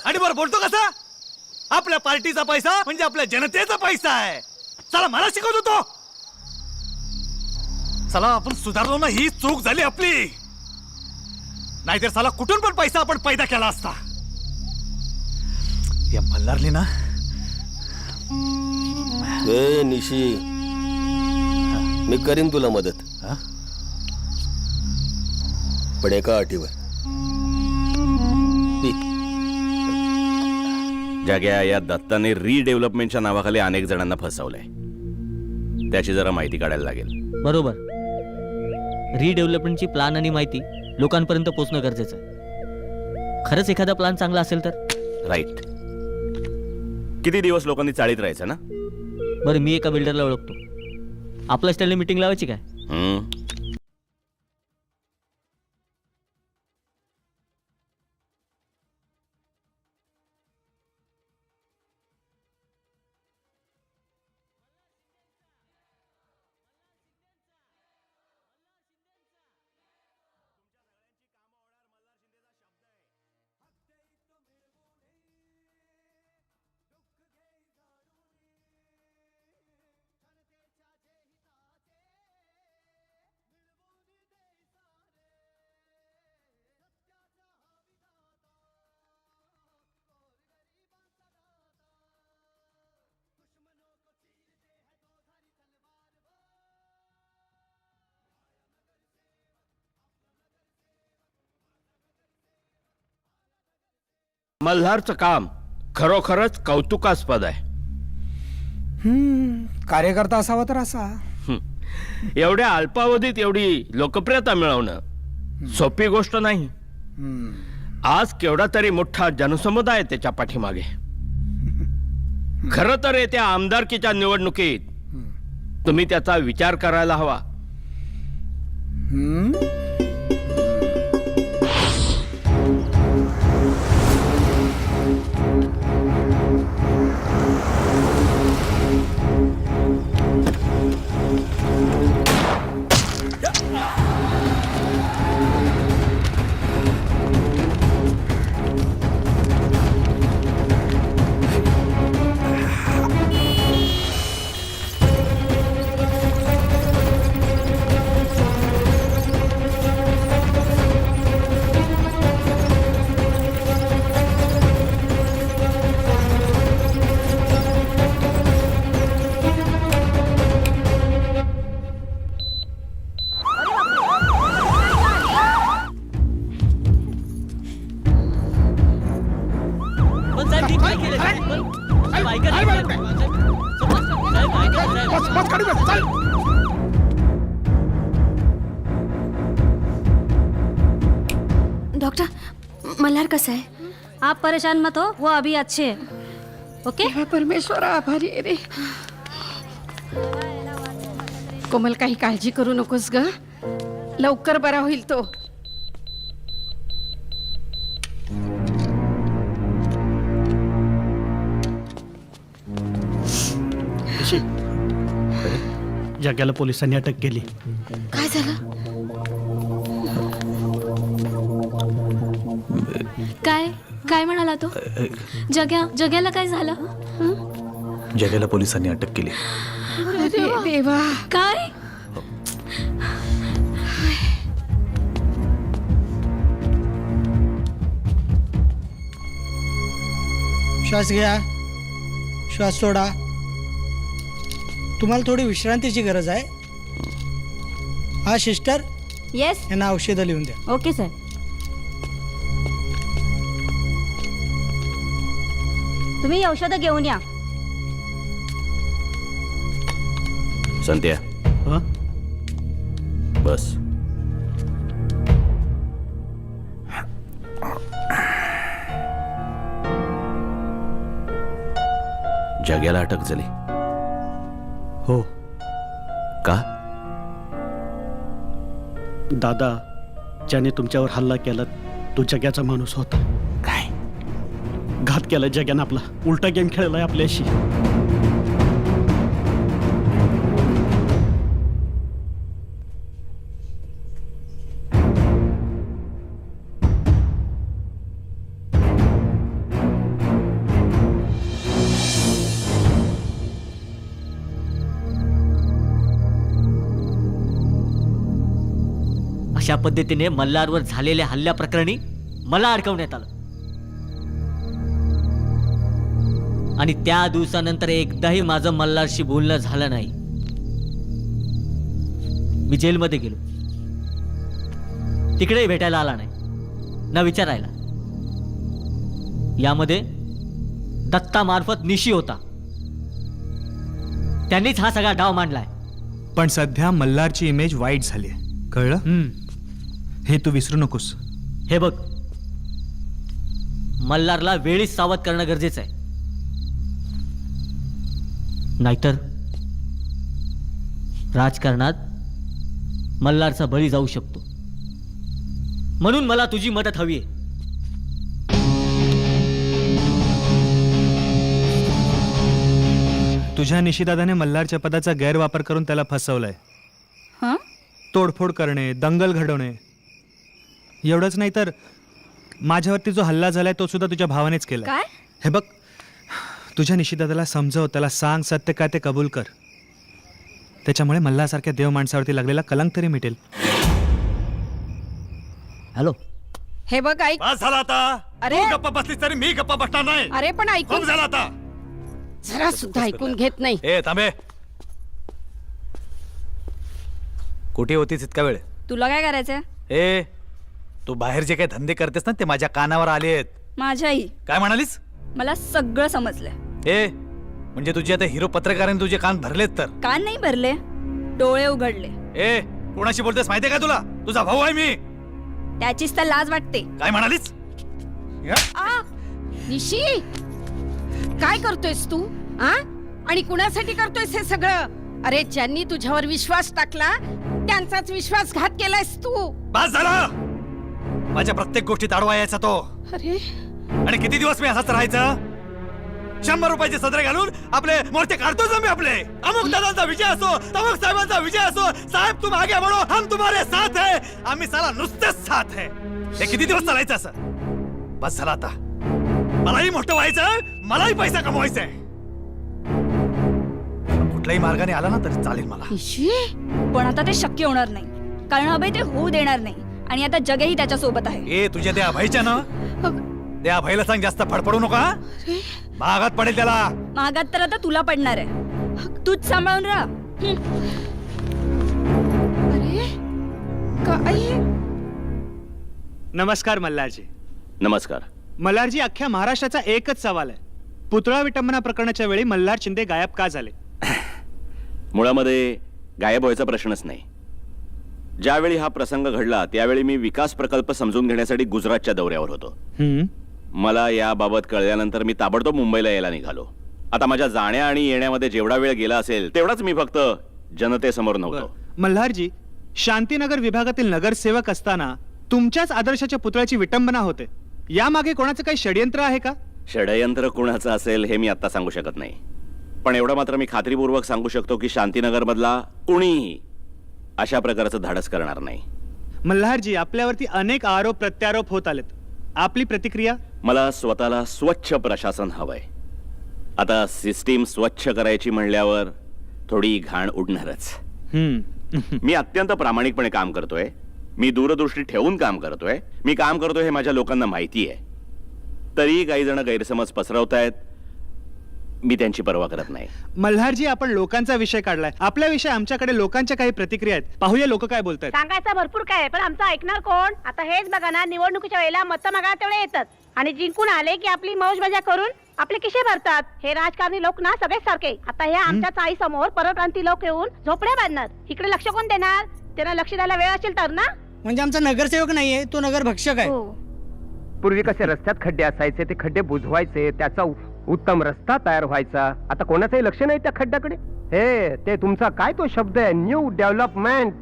आणि बरं बोलतो कसा आपल्या पार्टीचा पैसा म्हणजे आपल्या जनतेचा पैसा आहे. चला मला शिकवतो तो. चला आपण सुधारलो ना, ही चूक झाली आपली. नाहीतर चला कुठून पण पैसा आपण पैदा केला असता. या मल्हारली ना निशी, मी करीन तुला मदत, पण एका अटीवर. जाग्या, या दत्ताने रिडेव्हलपमेंटच्या नावाखाली अनेक जणांना फसवलंय. त्याची जरा माहिती काढायला लागेल. बरोबर. रिडेव्हलपमेंटची प्लान आणि माहिती लोकांपर्यंत पोहोचणं गरजेचं आहे. खरंच एखादा प्लान चांगला असेल तर. राईट. किती दिवस लोकांनी चाळीत राहायचं ना. बरं, मी एका बिल्डरला ओळखतो. आपल्या स्टाईलने मीटिंग लावायची काय? मल्हारचं काम खरोखरच कौतुकास्पद आहे. कार्यकर्ता असावा तर असा. एवढ्या अल्पावधीत एवढी लोकप्रियता मिळवणं सोपी गोष्ट नाही. आज केवढा तरी मोठा जनसमुदाय त्याच्या पाठीमागे. खरं तर येत्या आमदारकीच्या निवडणुकीत तुम्ही त्याचा विचार करायला हवा. डॉक्टर, मल्हार कैसा है? आप परेशान मत हो, वो अभी अच्छे है. ओके. परमेश्वरा आभारी आहे रे. कोमल, काही काळजी करू नकोस ग. लवकर बरा होईल तो. जग्याला पोलिसांनी अटक केली. काय झालं? काय म्हणाला तो? जग्याला काय झालं? जग्याला पोलिसांनी अटक केली. अरे देवा. काय? श्वास घ्या, श्वास सोडा. तुम्हाला थोडी विश्रांतीची गरज आहे. हा सिस्टर, येस, यांना औषधं लिहून द्या. Okay sir. तुम्ही औषधं घेऊन या. संत्या बस. जग्याला अटक झाली. हो का? दादा, ज्याने तुमच्यावर हल्ला केला तो जग्याचा माणूस होता. काय घात केला जग्यानं आपला, उलटा गेम खेळलाय आपल्याशी. अशा पद्धतीने मल्हारवर झालेल्या हल्ल्याप्रकरणी मला अडकवण्यात आलं आणि त्या दिवसानंतर एकदाही माझं मल्हारशी बोलणं झालं नाही. मी जेलमध्ये गेलो, तिकडेही भेटायला आला नाही ना विचारायला. यामध्ये दत्ता मार्फत निशी होता, त्यांनीच हा सगळा डाव मांडलाय. पण सध्या मल्हारची इमेज वाईट झाली आहे, कळलं? हे तू विसरू नकोस. हे बघ, मल्हारला वेळीच सावध करणं गरजेचं आहे, नाहीतर राजकारणात मल्हारचा बळी जाऊ शकतो. म्हणून मला तुझी मदत हवी आहे. तुझ्या निशिदादाने मल्हारच्या पदाचा गैरवापर करून त्याला फसवलंय. हां, तोडफोड करणे, दंगल घडवणे. एवढंच नाही तर माझ्यावरती जो हल्ला झालाय तो सुद्धा तुझ्या भावानेच केला. काय? हे बघ, तुझ्या निशिदादाला समजव, त्याला सांग सत्य काय ते कबूल कर. त्याच्यामुळे मल्हारसारख्या देव माणसावरती लागलेला कलंक तरी मिटेल. हॅलो, हे बघ ऐक. बस झाला आता. अरे. तू गप्पा बसलीस तरी मी गप्पा बसणार नाही. अरे पण ऐकून खूप झाला आता. जरा सुद्धा ऐकून घेत नाही. ए थांबे. कुठे होतीस इतका वेळ? तुला काय करायचंय? ए, तू बाहेर जे काही धंदे करतेस ना ते माझ्या कानावर आले आहेत. माझ्याही. काय म्हणालीस? मला सगळं समजलंय. ए, म्हणजे तुझे आता हिरो पत्रकारांनी तुझे कान भरलेत तर? कान नाही भरले, डोळे उघडले. ए, कोणाशी बोलतेस माहितीये का तुला? तुझा भाऊ आहे मी. त्याचीच तर लाज वाटते. काय म्हणालीस? आ, निशी, काय करतोयस तू? आ? आणि कुणासाठी करतोयस हे सगळं? अरे, ज्यांनी तुझ्यावर विश्वास टाकला त्यांचाच विश्वासघात केलायस तू. बस झालं. माझ्या प्रत्येक गोष्टीत अडवा यायचा तो. अरे, आणि किती दिवस मी असंच राहायचं? 100 रुपयाचे सदरे घालून आपले मोर्चे काढतोच मी आपले. अमुक दादांचा विजय असो, तमुक साहेबांचा विजय असो, साहेब तुम आगे बढ़ो, हम तुम्हारे साथ है. आम्ही साला नुसतेच साथ है. हे किती दिवस चालायचं असं? बस झालं आता. मलाही मोठं व्हायचं, मलाही पैसा कमवायचा आहे. कुठल्याही मार्गाने आला ना तरी चालेल मला. निशी, पण आता ते शक्य होणार नाही, कारण अभय ते होऊ देणार नाही. आणि आता जगही त्याच्या सोबत आहे. ए, तुझ्या त्या अभयच्या ना, त्या अभयला सांग जास्त फडफडू नका. महागात पडेल त्याला. महागात तर आता तुला पडणार आहे. तूच सांभाळून राहा. अरे काय? नमस्कार मल्हारजी. नमस्कार. मल्हारजी, अख्ख्या महाराष्ट्राचा एकच सवाल आहे. पुतळा विटंबना प्रकरणाच्या वेळी मल्हार शिंदे गायब का झाले? मुळामध्ये गायब व्हायचा प्रश्नच नाही. ज्यावेळी हा प्रसंग घडला त्यावेळी मी विकास प्रकल्प समजून घेण्यासाठी गुजरातच्या दौऱ्यावर होतो. मला याबाबत कळल्यानंतर मी ताबडतोब मुंबईला यायला निघालो. आता माझ्या जाण्या आणि येण्यामध्ये जेवढा वेळ गेला असेल तेवढाच मी फक्त जनतेसमोर नव्हतो. मल्हारजी, शांतीनगर विभागातील नगरसेवक असताना तुमच्याच आदर्शाच्या पुतळ्याची विटंबना होते. यामागे कोणाचं काही षडयंत्र आहे का? षडयंत्र कुणाचं असेल हे मी आता सांगू शकत नाही, पण एवढं मात्र मी खात्रीपूर्वक सांगू शकतो की शांतीनगर मधला कुणीही अशा प्रकारचं धाडस करणार नाही. मल्हारजी, आपल्यावरती अनेक आरोप प्रत्यारोप होत आलेत. आपली प्रतिक्रिया? मला स्वतःला स्वच्छ प्रशासन हवंय. आता सिस्टीम स्वच्छ करायची म्हणल्यावर थोडी घाण उडणारच. मी अत्यंत प्रामाणिकपणे काम करतोय. मी दूरदृष्टी ठेवून काम करतोय. मी काम करतोय हे माझ्या लोकांना माहिती आहे. तरी काही जण गैरसमज पसरवतायत. मी त्यांची पर्वा करत नाही. मल्हारजी, आपण लोकांचा विषय काढलाय. आपल्याविषयी आमच्याकडे लोकांच्या काही प्रतिक्रिया आहेत. पाहूया लोक काय बोलतात. सांगायचं भरपूर काय आहे, पण आमचं ऐकणार कोण? आता हेच बघा ना, निवडणुकीच्या वेळेला मतं मागा तेवढे येतात आणि जिंकून आले की आपली मौज मजा करून आपले खिशे भरतात. हे राजकारणी लोक ना सगळेच सारखे. आता हे आमच्या चाळी समोर परप्रांती लोक येऊन झोपड्या बांधणार. इकडे लक्ष कोण देणार? त्यांना लक्ष द्यायला वेळ असेल तर ना. म्हणजे आमचा नगरसेवक नाहीये, तो नगर भक्षक आहे. पूर्वी कसे रस्त्यात खड्डे असायचे, ते खड्डे बुजवायचे, त्याचा उत्तम रस्ता तयार व्हायचा. आता कोणाचंही लक्ष नाही त्या खड्ड्याकडे. हे ते तुमचा काय तो शब्द आहे, न्यू डेव्हलपमेंट.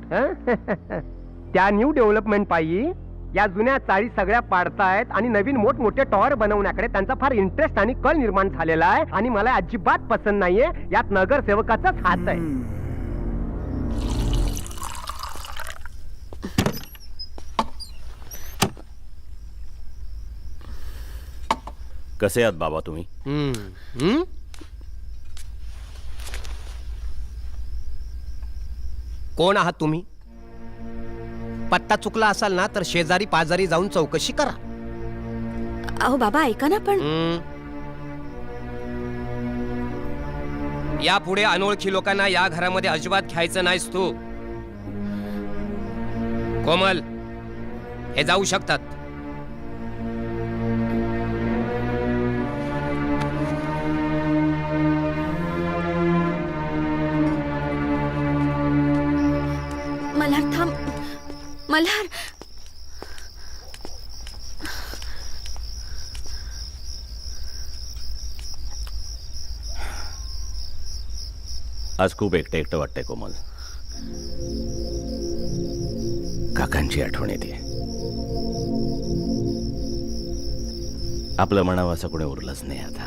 त्या न्यू डेव्हलपमेंट पायी या जुन्या चाळी सगळ्या पाडतायत आणि नवीन मोठमोठे टॉवर बनवण्याकडे त्यांचा फार इंटरेस्ट आणि कल निर्माण झालेला आहे. आणि मला अजिबात पसंत नाहीये, यात नगरसेवकाचाच हात आहे. कसे आहात बाबा तुम्ही? कोण आहात तुम्ही? पत्ता चुकला असाल ना तर शेजारी पाजारी जाऊन चौकशी करा. अहो बाबा ऐका ना पण. यापुढे अनोळखी लोकांना या घरामध्ये अजिबात घ्यायचं नाहीस तू. कोमल, हे जाऊ शकतात. मल्हार थांब. मल्हार, आज खूप एकटं एकटं वाटतंय कोमल. काकांची आठवण येते. आपलं म्हणावं असं कोणी उरलंच नाही आता.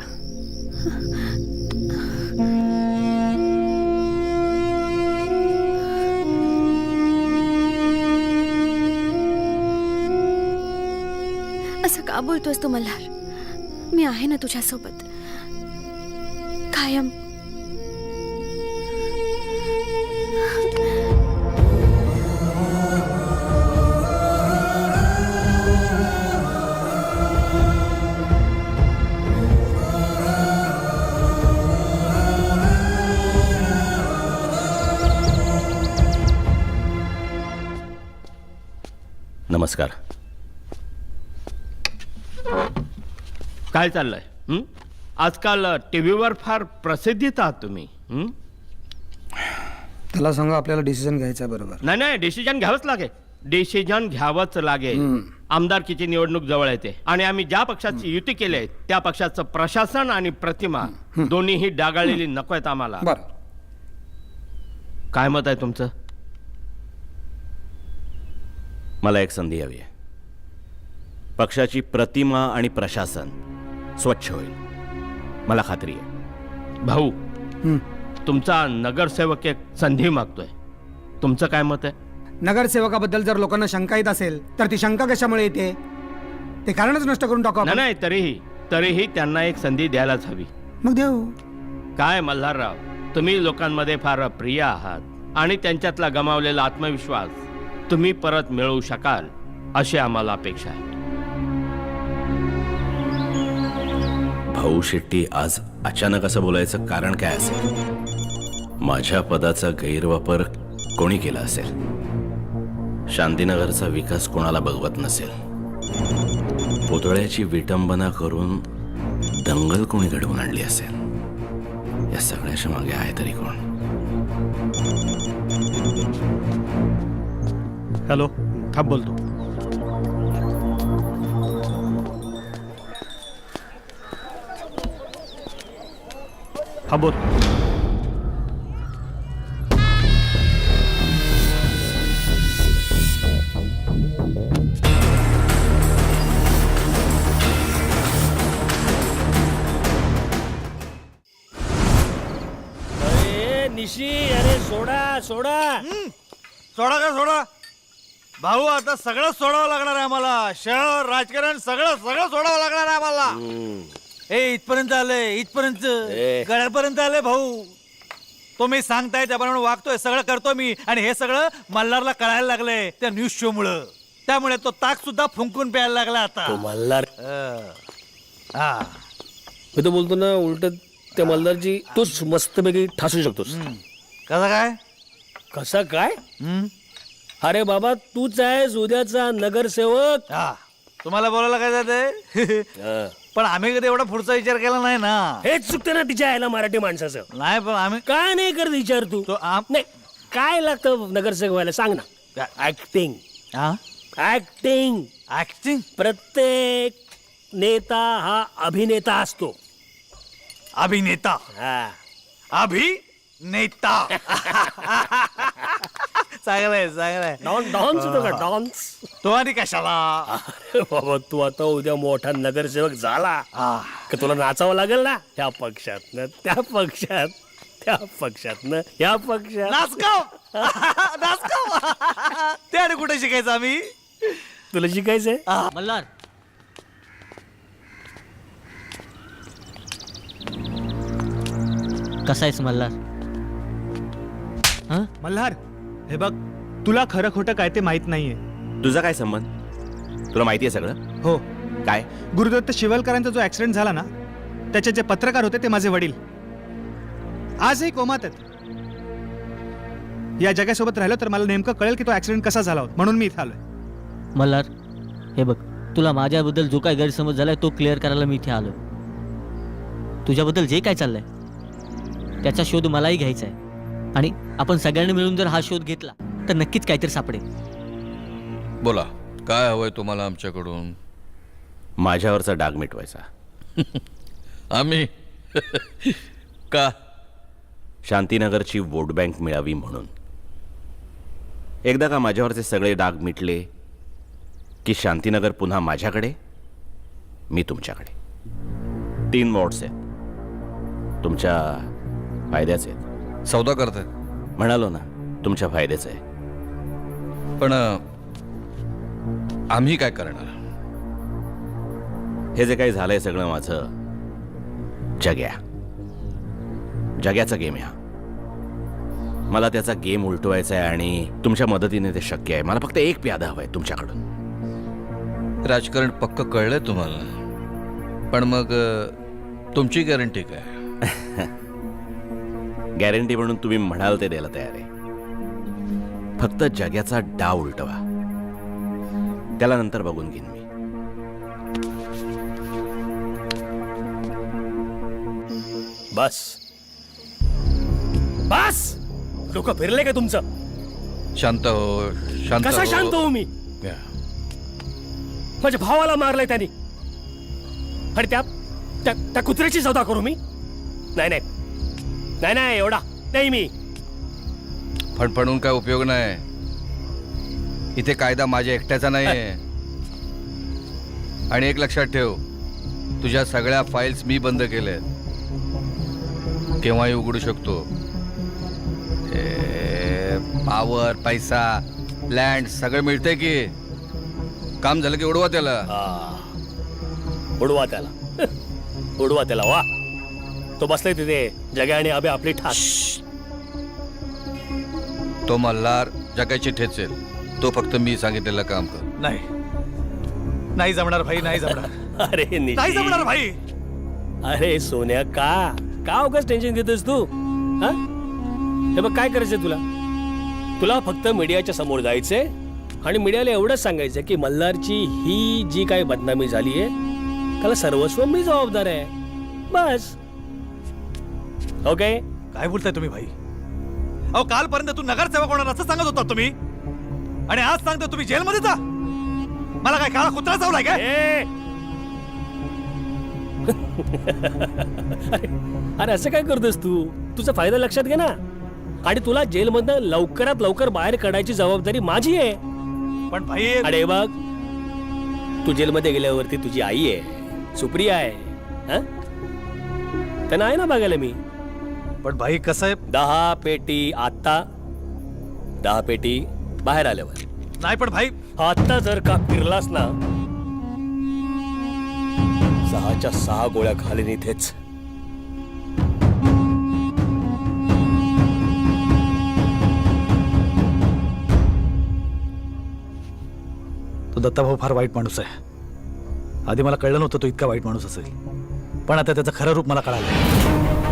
असं का बोलतोस तू मल्हार? मी आहे ना तुझ्यासोबत कायम. नमस्कार. काय चाललंय? आजकाल टीव्हीवर फार प्रसिद्धीत आहात तुम्ही. त्याला सांगा आपल्याला डिसिजन घ्यायचा बरोबर. नाही, डिसिजन घ्यावंच लागेल. डिसिजन घ्यावंच लागेल. आमदारकीची निवडणूक जवळ येते आणि आम्ही ज्या पक्षाची युती केली आहे त्या पक्षाचं प्रशासन आणि प्रतिमा दोन्हीही डागाळलेली नको आहेत आम्हाला. बरं, काय मत आहे तुमचं? मला एक संधी हवी आहे. पक्षाची प्रतिमा आणि प्रशासन स्वच्छ होईल, मला खात्री आहे. भाऊ, तुमचा नगरसेवक एक संधी मागतोय. तुमचं काय मत आहे? नगरसेवकाबद्दल जर लोकांना शंका येत असेल तर ती शंका कशामुळे येते? ते कारणच नष्ट करून टाकू आपण. नाही, तरीही त्यांना एक संधी द्यायलाच हवी. मग देऊ. काय मल्हारराव, तुम्ही लोकांमध्ये फार प्रिय आहात आणि त्यांच्यातला गमावलेला आत्मविश्वास तुम्ही परत मिळवू शकाल अशी आम्हाला अपेक्षा आहे. भाऊ शेट्टी, आज अचानक असं बोलायचं कारण काय असेल? माझ्या पदाचा गैरवापर कोणी केला असेल? शांतीनगरचा विकास कोणाला बघवत नसेल? पुतळ्याची विटंबना करून दंगल कोणी घडवून आणली असेल? या सगळ्याच्या मागे आहे तरी कोण? हॅलो, थांब बोलतो. हा बोल. निशी, अरे सोडा. सोडा का सोडा? भाऊ, आता सगळं सोडावं लागणार आहे आम्हाला. शहर, राजकारण सगळं सोडावं लागणार आहे आम्हाला. इथपर्यंत आलंय, इथपर्यंत गळ्यापर्यंत आलंय भाऊ. तो मी सांगताय त्याप्रमाणे वागतोय, सगळं करतो मी. आणि हे सगळं मल्हारला कळायला लागलंय त्या न्यूज शो मुळे. त्यामुळे तो ताक सुद्धा फुंकून प्यायला लागला आता. तो मल्हार, हा, मी तो बोलतो ना, उलट त्या मल्हारजी तूच मस्तपैकी ठासू शकतोस. कसं काय? कसा काय? अरे बाबा तूच आहेस उद्याचा नगरसेवक. हा, तुम्हाला बोलायला काय जाते? पण आम्ही कधी एवढा पुढचा विचार केला नाही ना. हेच चुकतं ना तिच्या आईला मराठी माणसाचं. नाही पण आम्ही काय नाही करत विचार तू. नाही काय लागतं नगरसेवक व्हायला सांग ना. ऍक्टिंग. ऍक्टिंग. ऍक्टिंग. प्रत्येक नेता हा अभिनेता असतो. अभिनेता. हा. अभिनेता. चांगलंय चांगलंय. डॉन्स होतो का डॉन्स? तो आणि कशाला? अरे बाबा तू आता उद्या मोठा नगरसेवक झाला का तुला नाचावं लागेल ना. त्या पक्षातनं त्या पक्षात, त्या पक्षातनं या पक्षात. नाचकाव. नाचकाव. ते आणि कुठे शिकायचं आम्ही? तुला शिकायचंय? मल्हार कसा आहेस मल्हार? हा मल्हार हे बघ, तुला खरं खोटं काय ते माहित नाहीये. तुझा काय संबंध? तुला माहिती आहे सगळं? हो, काय? गुरुदत्त शिवलकरांचा जो ऍक्सिडेंट झाला ना, त्याचे जे पत्रकार होते ते माझे वडील आजही कोमात आहेत. या जगासोबत राहिलो तर मला नेमकं कळेल की तो ऍक्सिडेंट कसा झाला होता, म्हणून मी इथं आलोय. मल्हार हे बघ, तुला माझ्याबद्दल जो काय गैरसमज झालाय तो क्लिअर करायला मी इथे आलो. तुझ्याबद्दल जे काय चाललंय त्याचा शोध मलाही घ्यायचा आहे आणि आपण सगळ्यांनी मिळून जर हा शोध घेतला तर नक्कीच काहीतरी सापडेल. बोला, काय हवंय तुम्हाला आमच्याकडून? माझ्यावरचा डाग मिटवायचा. आम्ही का? शांतीनगरची वोट बँक मिळावी म्हणून. एकदा का माझ्यावरचे सगळे डाग मिटले की शांतीनगर पुन्हा माझ्याकडे, मी तुमच्याकडे. 3 वॉर्ड्स आहेत, तुमच्या फायद्याचे आहेत. सौदा करताय? म्हणालो ना, तुमच्या फायद्याचं आहे. पण आम्ही काय करणार? हे जे काही झालंय सगळं माझं जग्याचा गेम आहे हा. मला त्याचा गेम उलटवायचा आहे आणि तुमच्या मदतीने ते शक्य आहे. मला फक्त एक प्यादा हवाय तुमच्याकडून. राजकारण पक्क कळलंय तुम्हाला, पण मग तुमची गॅरंटी काय? गॅरंटी म्हणून तुम्ही म्हणाल ते द्यायला तयार आहे. फक्त जग्याचा डाव उलटवा, त्याला नंतर बघून घेईन मी. बस बस, डोकं फिरले का तुमचं? शांत हो, शांत कसा शांत हो मी? या. माझ्या भावाला मारलंय त्यांनी आणि त्या कुत्र्याची सौदा करू मी? नाही नाही नाही नाही, एवढा नाही मी. फणफणून काय उपयोग नाही. इथे कायदा माझ्या एकट्याचा नाही. आणि एक लक्षात ठेव, तुझ्या सगळ्या फाईल्स मी बंद केल्यात. केव्हाही उघडू शकतो. पॉवर, पैसा, लँड सगळं मिळतंय की. काम झालं की उडवा त्याला. उडवा त्याला, उडवा त्याला. वा, तो बसलाय तिथे जगा आणि अबे आपली ठास. तो मल्हार जगाची ठेचेल. तो फक्त मी सांगितलेलं काम कर. नाही, नाही जमणार भाई, नाही जमणार. अरे नाही जमणार भाई. अरे सोन्या, का उगाच टेन्शन घेतोस तू? हा, हे बघ काय करायचंय तुला फक्त मीडियाच्या समोर जायचंय आणि मीडियाला एवढंच सांगायचं की मल्हारची ही जी काही बदनामी झाली आहे त्याला सर्वस्व मी जबाबदार आहे. बस. ओके? काय बोलताय तुम्ही भाई? अहो, कालपर्यंत तू नगरसेवक होणार असं सांगत होता तुम्ही, आणि आज सांगतो तुम्ही जेलमध्ये जा. मला काय काळा कुत्रा चावलाय काय? अरे असं काय करतोस तू? तुझा फायदा लक्षात घे ना. आणि तुला जेलमधनं लवकरात लवकर बाहेर काढायची जबाबदारी माझी आहे. पण भाई, अरे बघ, तू जेलमध्ये गेल्यावरती तुझी आई आहे, सुप्रिया आहे, त्यांना आहे ना बघायला मी. पण भाई कसं आहे? 10 पेटी आता, 10 पेटी बाहेर आल्यावर. नाही पण भाई, आता जर का फिरलास ना, 6च्या 6 गोळ्या खालीन इथेच. तो दत्ताभाऊ फार वाईट माणूस आहे. आधी मला कळलं नव्हतं तो इतका वाईट माणूस असेल, पण आता त्याचं खरं रूप मला कळालं.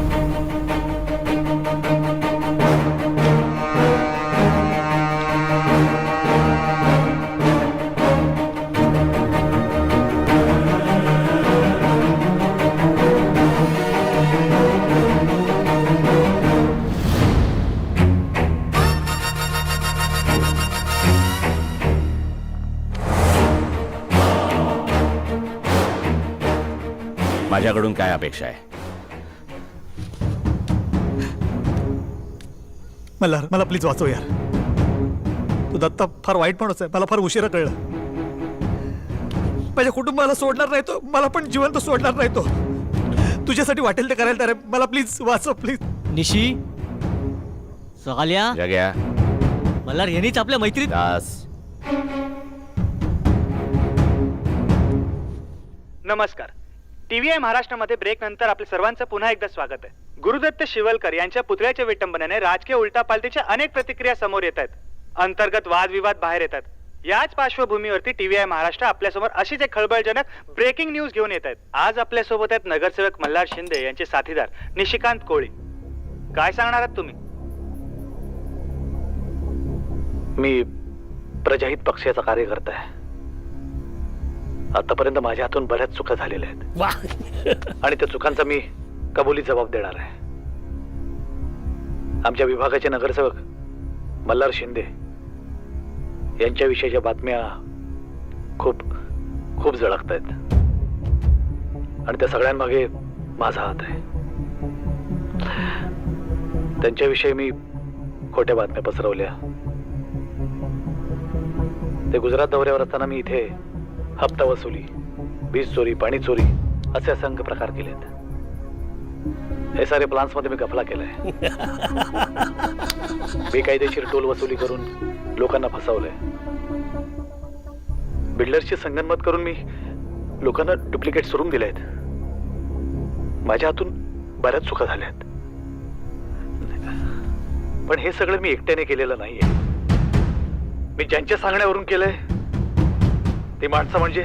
माझ्याकडून काय अपेक्षा आहे? मला प्लीज वाचव यार. तू दत्ता फार वाईट माणूस आहे, मला फार उशिरा कळलं. माझ्या कुटुंबाला सोडणार नाही तो, मला पण जिवंत सोडणार नाही तो. तुझ्यासाठी वाटेल ते करायला तयार आहे. मला प्लीज वाचव प्लीज. निशी साल्या जग्या, मल्हार यांनीच आपल्या मैत्रीत दास. नमस्कार. टीव्हीआय महाराष्ट्रामध्ये ब्रेक नंतर आपल्या सर्वांचं पुन्हा एकदा स्वागत आहे. गुरुदत्त शिवलकर यांच्या पुतळ्याच्या विटंबनेने राजकीय उलटापालटीच्या अनेक प्रतिक्रिया समोर येत आहेत. अंतर्गत वादविवाद बाहेर येतात. याच पार्श्वभूमीवरती टीव्हीआय महाराष्ट्र आपल्यासमोर अशीच एक खळबळजनक ब्रेकिंग न्यूज घेऊन येत आहेत. आज आपल्यासोबत आहेत नगरसेवक मल्हार शिंदे यांचे साथीदार निशिकांत कोळी. काय सांगणार आहात तुम्ही? मी प्रजाहित पक्षाचा कार्यकर्ता आहे. आतापर्यंत माझ्या हातून बऱ्याच चुका झालेल्या आहेत आणि त्या चुकांचा मी कबुली जबाब देणार आहे. आमच्या विभागाचे नगरसेवक मल्हार शिंदे यांच्याविषयीच्या बातम्या खूप खूप झळकत आहेत आणि त्या सगळ्यांमागे माझा हात आहे. त्यांच्याविषयी मी खोट्या बातम्या पसरवल्या. ते गुजरात दौऱ्यावर असताना मी इथे हप्ता वसुली, वीज चोरी, पाणी चोरी असे असंख्य प्रकार केलेत. हे सारे प्लान्स मध्ये मी गफला केलाय. बेकायदेशीर टोल वसुली करून लोकांना फसवलंय. बिल्डर्सची संगनमत करून मी लोकांना डुप्लिकेट सुरून दिले आहेत. माझ्या हातून बऱ्याच चुका झाल्यात, पण हे सगळं मी एकट्याने केलेलं नाहीये. मी ज्यांच्या सांगण्यावरून केलंय ती माणसं म्हणजे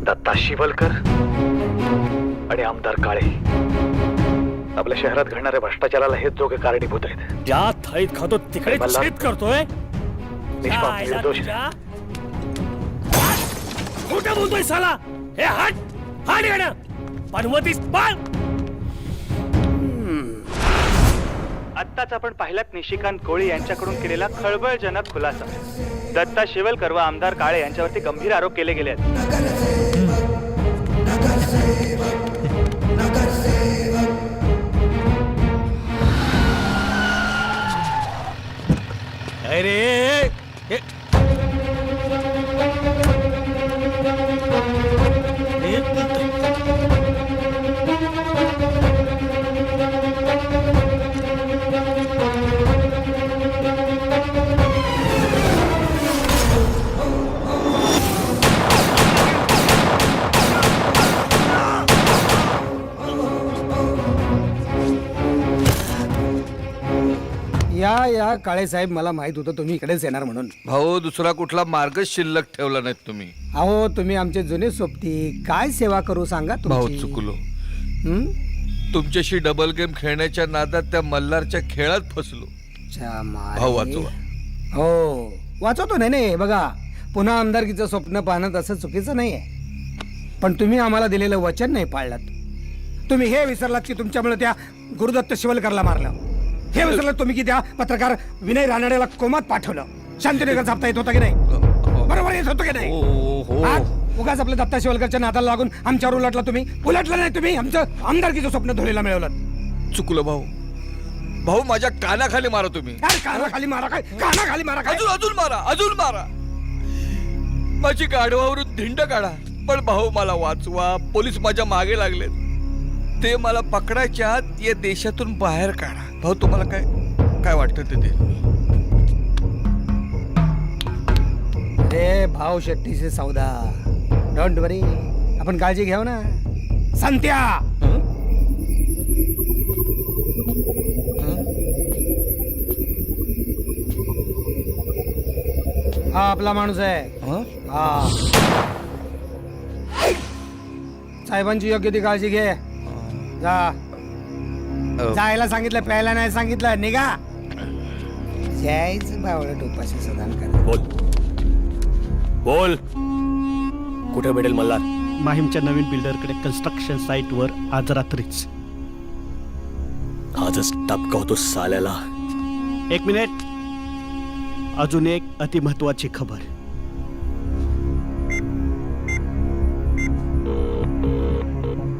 दत्ता शिवलकर आणि आमदार काळे. आपल्या शहरात घडणाऱ्या भ्रष्टाचाराला हेच दोघे कारणीभूत आहेत. ज्या थाळीत खातो तिकडे छेद करतोय. निष्पाप निर्दोष. खोटं बोलतोय साला. हे हट हट गाणं पनवतीस पाळ. आत्ताच आपण पाहिलात निशिकांत कोळी यांच्याकडून केलेला खळबळजनक खुलासा. दत्ता शिवलकर व आमदार काळे यांच्यावरती गंभीर आरोप केले गेले आहेत. अरे या काळे साहेब, मला माहित होतं तुम्ही इकडेच येणार म्हणून. भाऊ, दुसरा कुठला मार्ग शिल्लक ठेवला नाहीत तुम्ही. अहो, तुम्ही आमचे जुने सोबती. काय सेवा करू सांगा भाऊ, तुमची? चुकलो. हं? तुमच्याशी डबल गेम खेळण्याच्या नादात त्या मल्हारच्या खेळात फसलो. मारे. भाऊ, वाचवा. हो, वाचवतो. नाही बघा, पुन्हा आमदारकीचं स्वप्न पाहणं तसं चुकीचं नाहीये, पण तुम्ही आम्हाला दिलेलं वचन नाही पाळलात. तुम्ही हे विसरलात की तुमच्यामुळे त्या गुरुदत्त शिवलकरला मारलं. हे विसरलात तुम्ही की त्या पत्रकार विनय रानडेला कोमात पाठवलं. शांतीनगर जापता येत होता की नाही? बरोबर येत होतं की नाही? उगाच आपल्या दत्ता शिवलकरच्या नादाला लागून आमच्यावर उलटला तुम्ही. उलटलं नाही तुम्ही, आमचं आमदारकीचं स्वप्न धुळीला मिळवलं. चुकलो भाऊ. भाऊ, माझ्या कानाखाली मारा तुम्ही. कानाखाली मारा काय? कानाखाली मारा काय? अजून मारा, अजून मारा. माझी गाढवावरून धिंड काढा, पण भाऊ मला वाचवा. पोलीस माझ्या मागे लागलेत. ते मला पकडायच्या आत या देशातून बाहेर काढा. भाऊ, तुम्हाला काय वाटतं ते? रे भाव शेट्टी से सौदा. डोंट वरी, आपण काळजी घेऊ ना. संत्या, हा आपला माणूस आहे. हा, साहेबांची योग्य ती काळजी घे. जा. जायला सांगितलं, प्यायला नाही सांगितलं. निघा. जायचं बावळट उपाशी सदान करा. बोल कुठे भेटेल मल्हार? माहीमच्या नवीन बिल्डरकडे कन्स्ट्रक्शन साईटवर आज रात्रीच. आजच टपकावतो साल्याला. एक मिनिट, अजून एक अतिमहत्वाची खबर.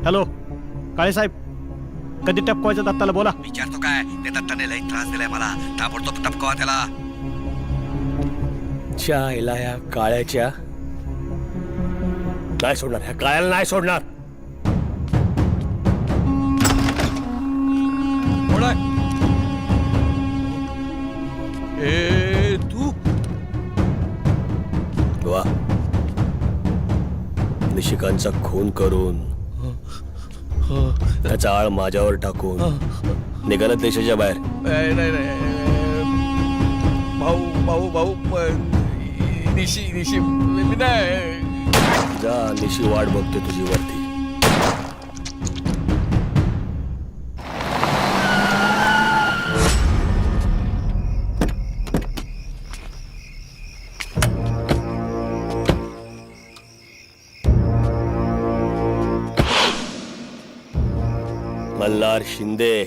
हॅलो काळे साहेब, कधी टपकवायचं दत्ताला बोला. विचारतो काय ते दत्ताने लई त्रास दिलाय मला, ताबडतोब टपकवा त्याला. च्या या काळ्याच्या नाही सोडणार, ह्या काळ्याला नाही सोडणार. तू वा, निशिकांचा खून करून त्याचा आळ माझ्यावर टाकून निघाला देशाच्या बाहेर. भाऊ निशी जा, निशी वाट बघते तुझी वरती. मल्हार शिंदे,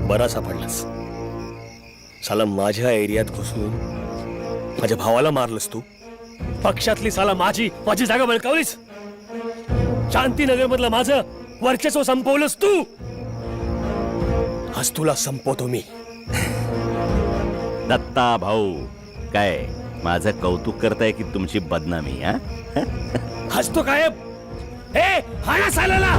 बरा सापडलास. साला माझ्या एरियात घुसून माझ्या भावाला मारलंस तू. पक्षातली साला माझी जागा बळकावलीस. शांतीनगर मधलं माझं वर्चस्व संपवलंस तू. आज तुला संपवतो मी. दत्ता भाऊ, काय माझं कौतुक करताय की तुमची बदनामी? हा हसतो काय? ए, हाणा सालाला.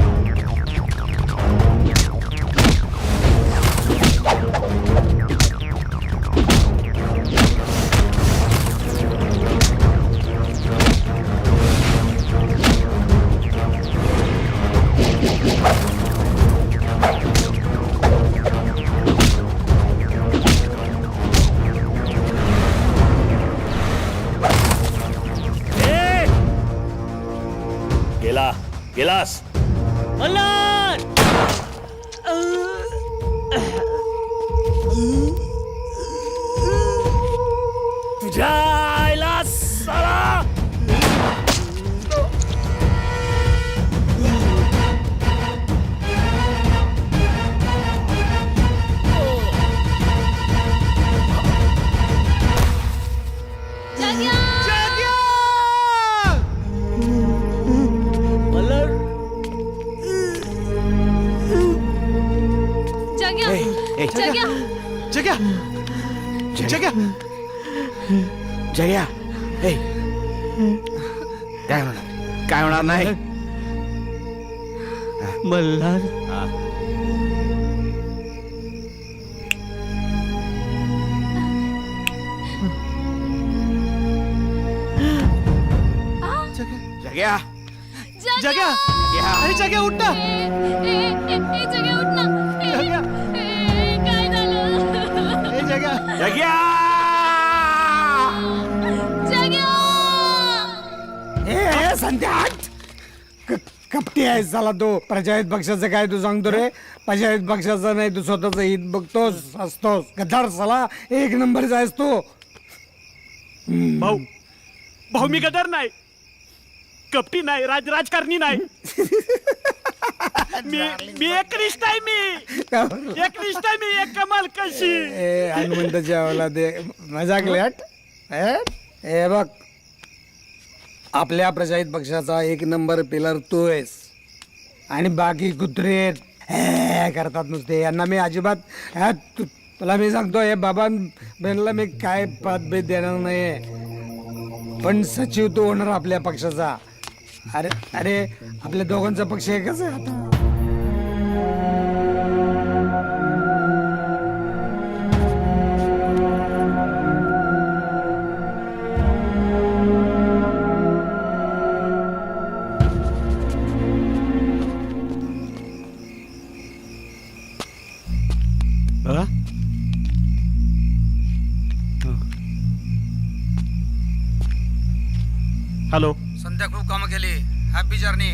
गेलास मल्हार! तुझ्या आईला साला. जग्या जग्या जया, काय होणार नाही. मल्हार जग्या, जग्या, अरे जग्या उठ ना. जग्या, संध्या कपटी आहे साला तो. प्रजाहित पक्षाचं काय तू सांगतो रे? प्रजाहित पक्षाचं नाही, तू स्वतःच हित बघतोस, असतोस. गद्दार साला, एक नंबरचा आहेस तू. भाऊ भाऊ, मी गदर नाही, कपटी नाही, राजकारणी नाही. मी एकनिष्ठ आहे. मी एकनिष्ठ आहे. मी एक कमाल कशी. हनुमंताच्या वेळेला ते मजाक लेट. हे बघ, आपल्या प्रजाहित पक्षाचा एक नंबर पिलर तू आहेस. आणि बाकी कुत्रे करतात नुसते. यांना मी अजिबात तुला मी सांगतो, हे बाबा बहिणीला मी काय पदभेद देणार नाही. पण सचिव तो होणार आपल्या पक्षाचा. अरे अरे, आपल्या दोघांचा पक्ष एकच आहे आता. हॅलो, संध्या खूप कामं केली. Happy journey.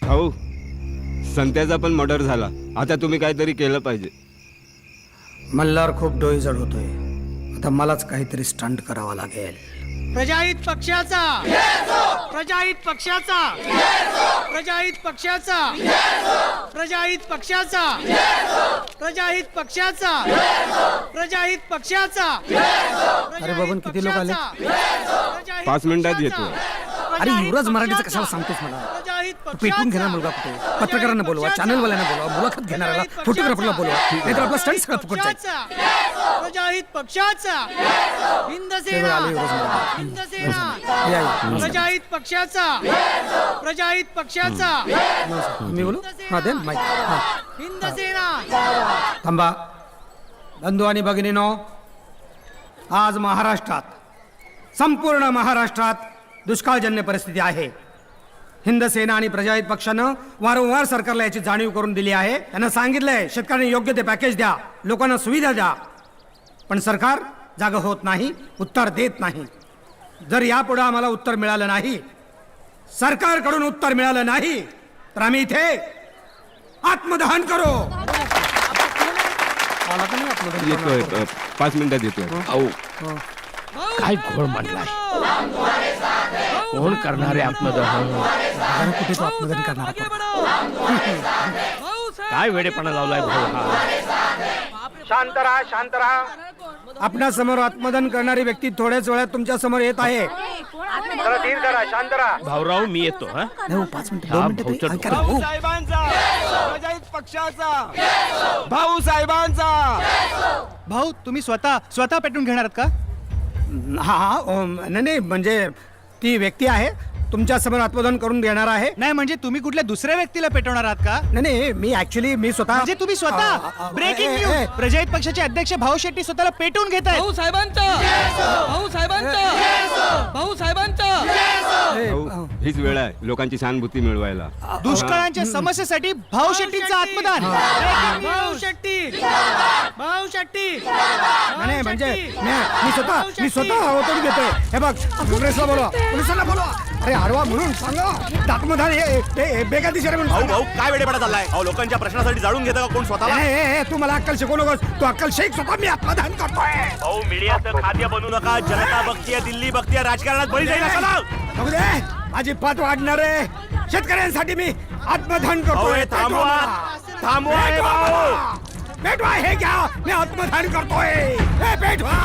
भाऊ, संत्याचा पण मर्डर झाला. आता तुम्ही काहीतरी केलं पाहिजे. मल्हार खूप डोईजड होतोय. आता मलाच काहीतरी स्टंट करावा लागेल. प्रजाहित पक्षाचा प्रजाहित पक्षाचा प्रजाहित पक्षाचा प्रजाहित पक्षाचा प्रजाहित पक्षाचा प्रजाहित पक्षाचा. अरे बाबा किती लोक आले? 5 मिनिटात येतो. अरे युवराज मराठीचं कशाला सांगतोस मला? तू पेटून घेणार मुलगा कुठे? पत्रकारांना बोलवा, चॅनलवाल्यांना बोलवा, मुलाखत घेणाऱ्याला, फोटोग्राफरला बोलवा, नाहीतर आपला स्टंट सगळं फुकट जाईल. प्रजाहित पक्षाचा केवळ आले युवराज मराठी. या, या. प्रजाहित पक्षाचा प्रजाहित पक्षाचा मी बोलू? हा दे माईक. हा. हिंद सेना. थांबा. बंधू आणि भगिनीनो, आज महाराष्ट्रात संपूर्ण महाराष्ट्रात दुष्काळजन्य परिस्थिती आहे. हिंद सेना आणि प्रजाहित पक्षानं वारंवार सरकारला याची जाणीव करून दिली आहे. त्यांना सांगितलंय शेतकऱ्यांना योग्य ते पॅकेज द्या, लोकांना सुविधा द्या, पण सरकार जागं होत नाही, उत्तर देत नाही. जर यापुढे आम्हाला उत्तर मिळालं नाही, सरकारकडून उत्तर मिळालं नाही, तर आम्ही इथे आत्मदहन करू. आला का नाही आत्मदहन? येतोय 5 मिनिटात येतोय. अहो काय घोळ मांडलाय? कोण करणारे आत्मदहन? कुठे तो आत्मदहन करणार आपण? काय वेडेपणा लावलाय भाऊ हा? शांत राहा, शांत राहा. आपल्या समोर आत्मदहन करणारी व्यक्ती थोड्याच वेळात तुमच्या समोर येत आहे. जरा धीर धरा, शांत राहा. भाऊराव मी येतो. हा नाही, 5 मिनिट, हा, 2 मिनिटं भाऊचं ऐका ना, हो. प्रजाहित पक्षाचा भाऊ साहेबांचा. भाऊ तुम्ही स्वतः पेटून घेणार आहात का? हा नाही नाही, म्हणजे ती व्यक्ती आहे तुमच्या समोर आत्मदहन करून देणार आहे. नाही म्हणजे तुम्ही कुठल्या दुसऱ्या व्यक्तीला पेटवणार आहात का? नाही नाही, मी ऍक्च्युली मी स्वतः. म्हणजे तुम्ही स्वतः? ब्रेकिंग न्यूज, प्रजाहित पक्षाचे अध्यक्ष भाऊ शेट्टी स्वतःला पेटवून घेत आहेत. भाऊ साहेबांचा भाऊ साहेबांचा भाऊ साहेबांचा. हीच वेळ आहे लोकांची सहानुभूती मिळवायला. दुष्काळाच्या समस्येसाठी भाऊ शेट्टींचं आत्मदान. भाऊ शेट्टी भाऊ शेट्टी. नाही म्हणजे मी स्वतः ओतून घेतोय. हे बघ, काँग्रेसला बोलवा, पोलिसांना बोलवा. अरे हरवा म्हणून सांगा, आत्मदान हे बेकायदेशीर आहे म्हणून भाऊ सांगा. भाऊ काय वेडेपणा चाललाय? अहो लोकांच्या प्रश्नासाठी जाळून घेता का कोण स्वतःला? तू मला अक्कल शिकवू नकोस. तू अक्कल शेख, स्वतः मी आत्मदान करतोय. भाऊ मीडियाचं खाद्य बनू नका. जनता बघतीये, दिल्ली बघतीये, राजकारणात बळी जाईल असा. बघू दे, माझी पाठ वाढणार आहे. शेतकऱ्यांसाठी मी आत्मदान भाऊ करतोय. हे थांबवा थांबवा हे भाऊ. पेटवा, हे घ्या, मी आत्मदान करतोय. हे पेटवा.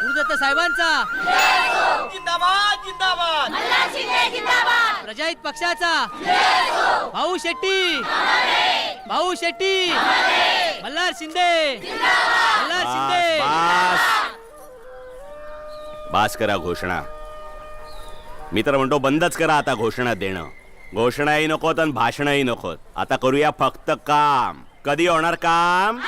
गुरुदत्त साहेबांचा जिंदाबाद जिंदाबाद. प्रजाहित पक्षाचा भाऊ शेट्टी भाऊ शेट्टी. मल्हार शिंदे मल्हार शिंदे. बास करा घोषणा. मी तर म्हणतो बंदच करा आता घोषणा देणं. घोषणाही नकोत आणि भाषणही नकोत. आता करूया फक्त काम. कधी होणार काम?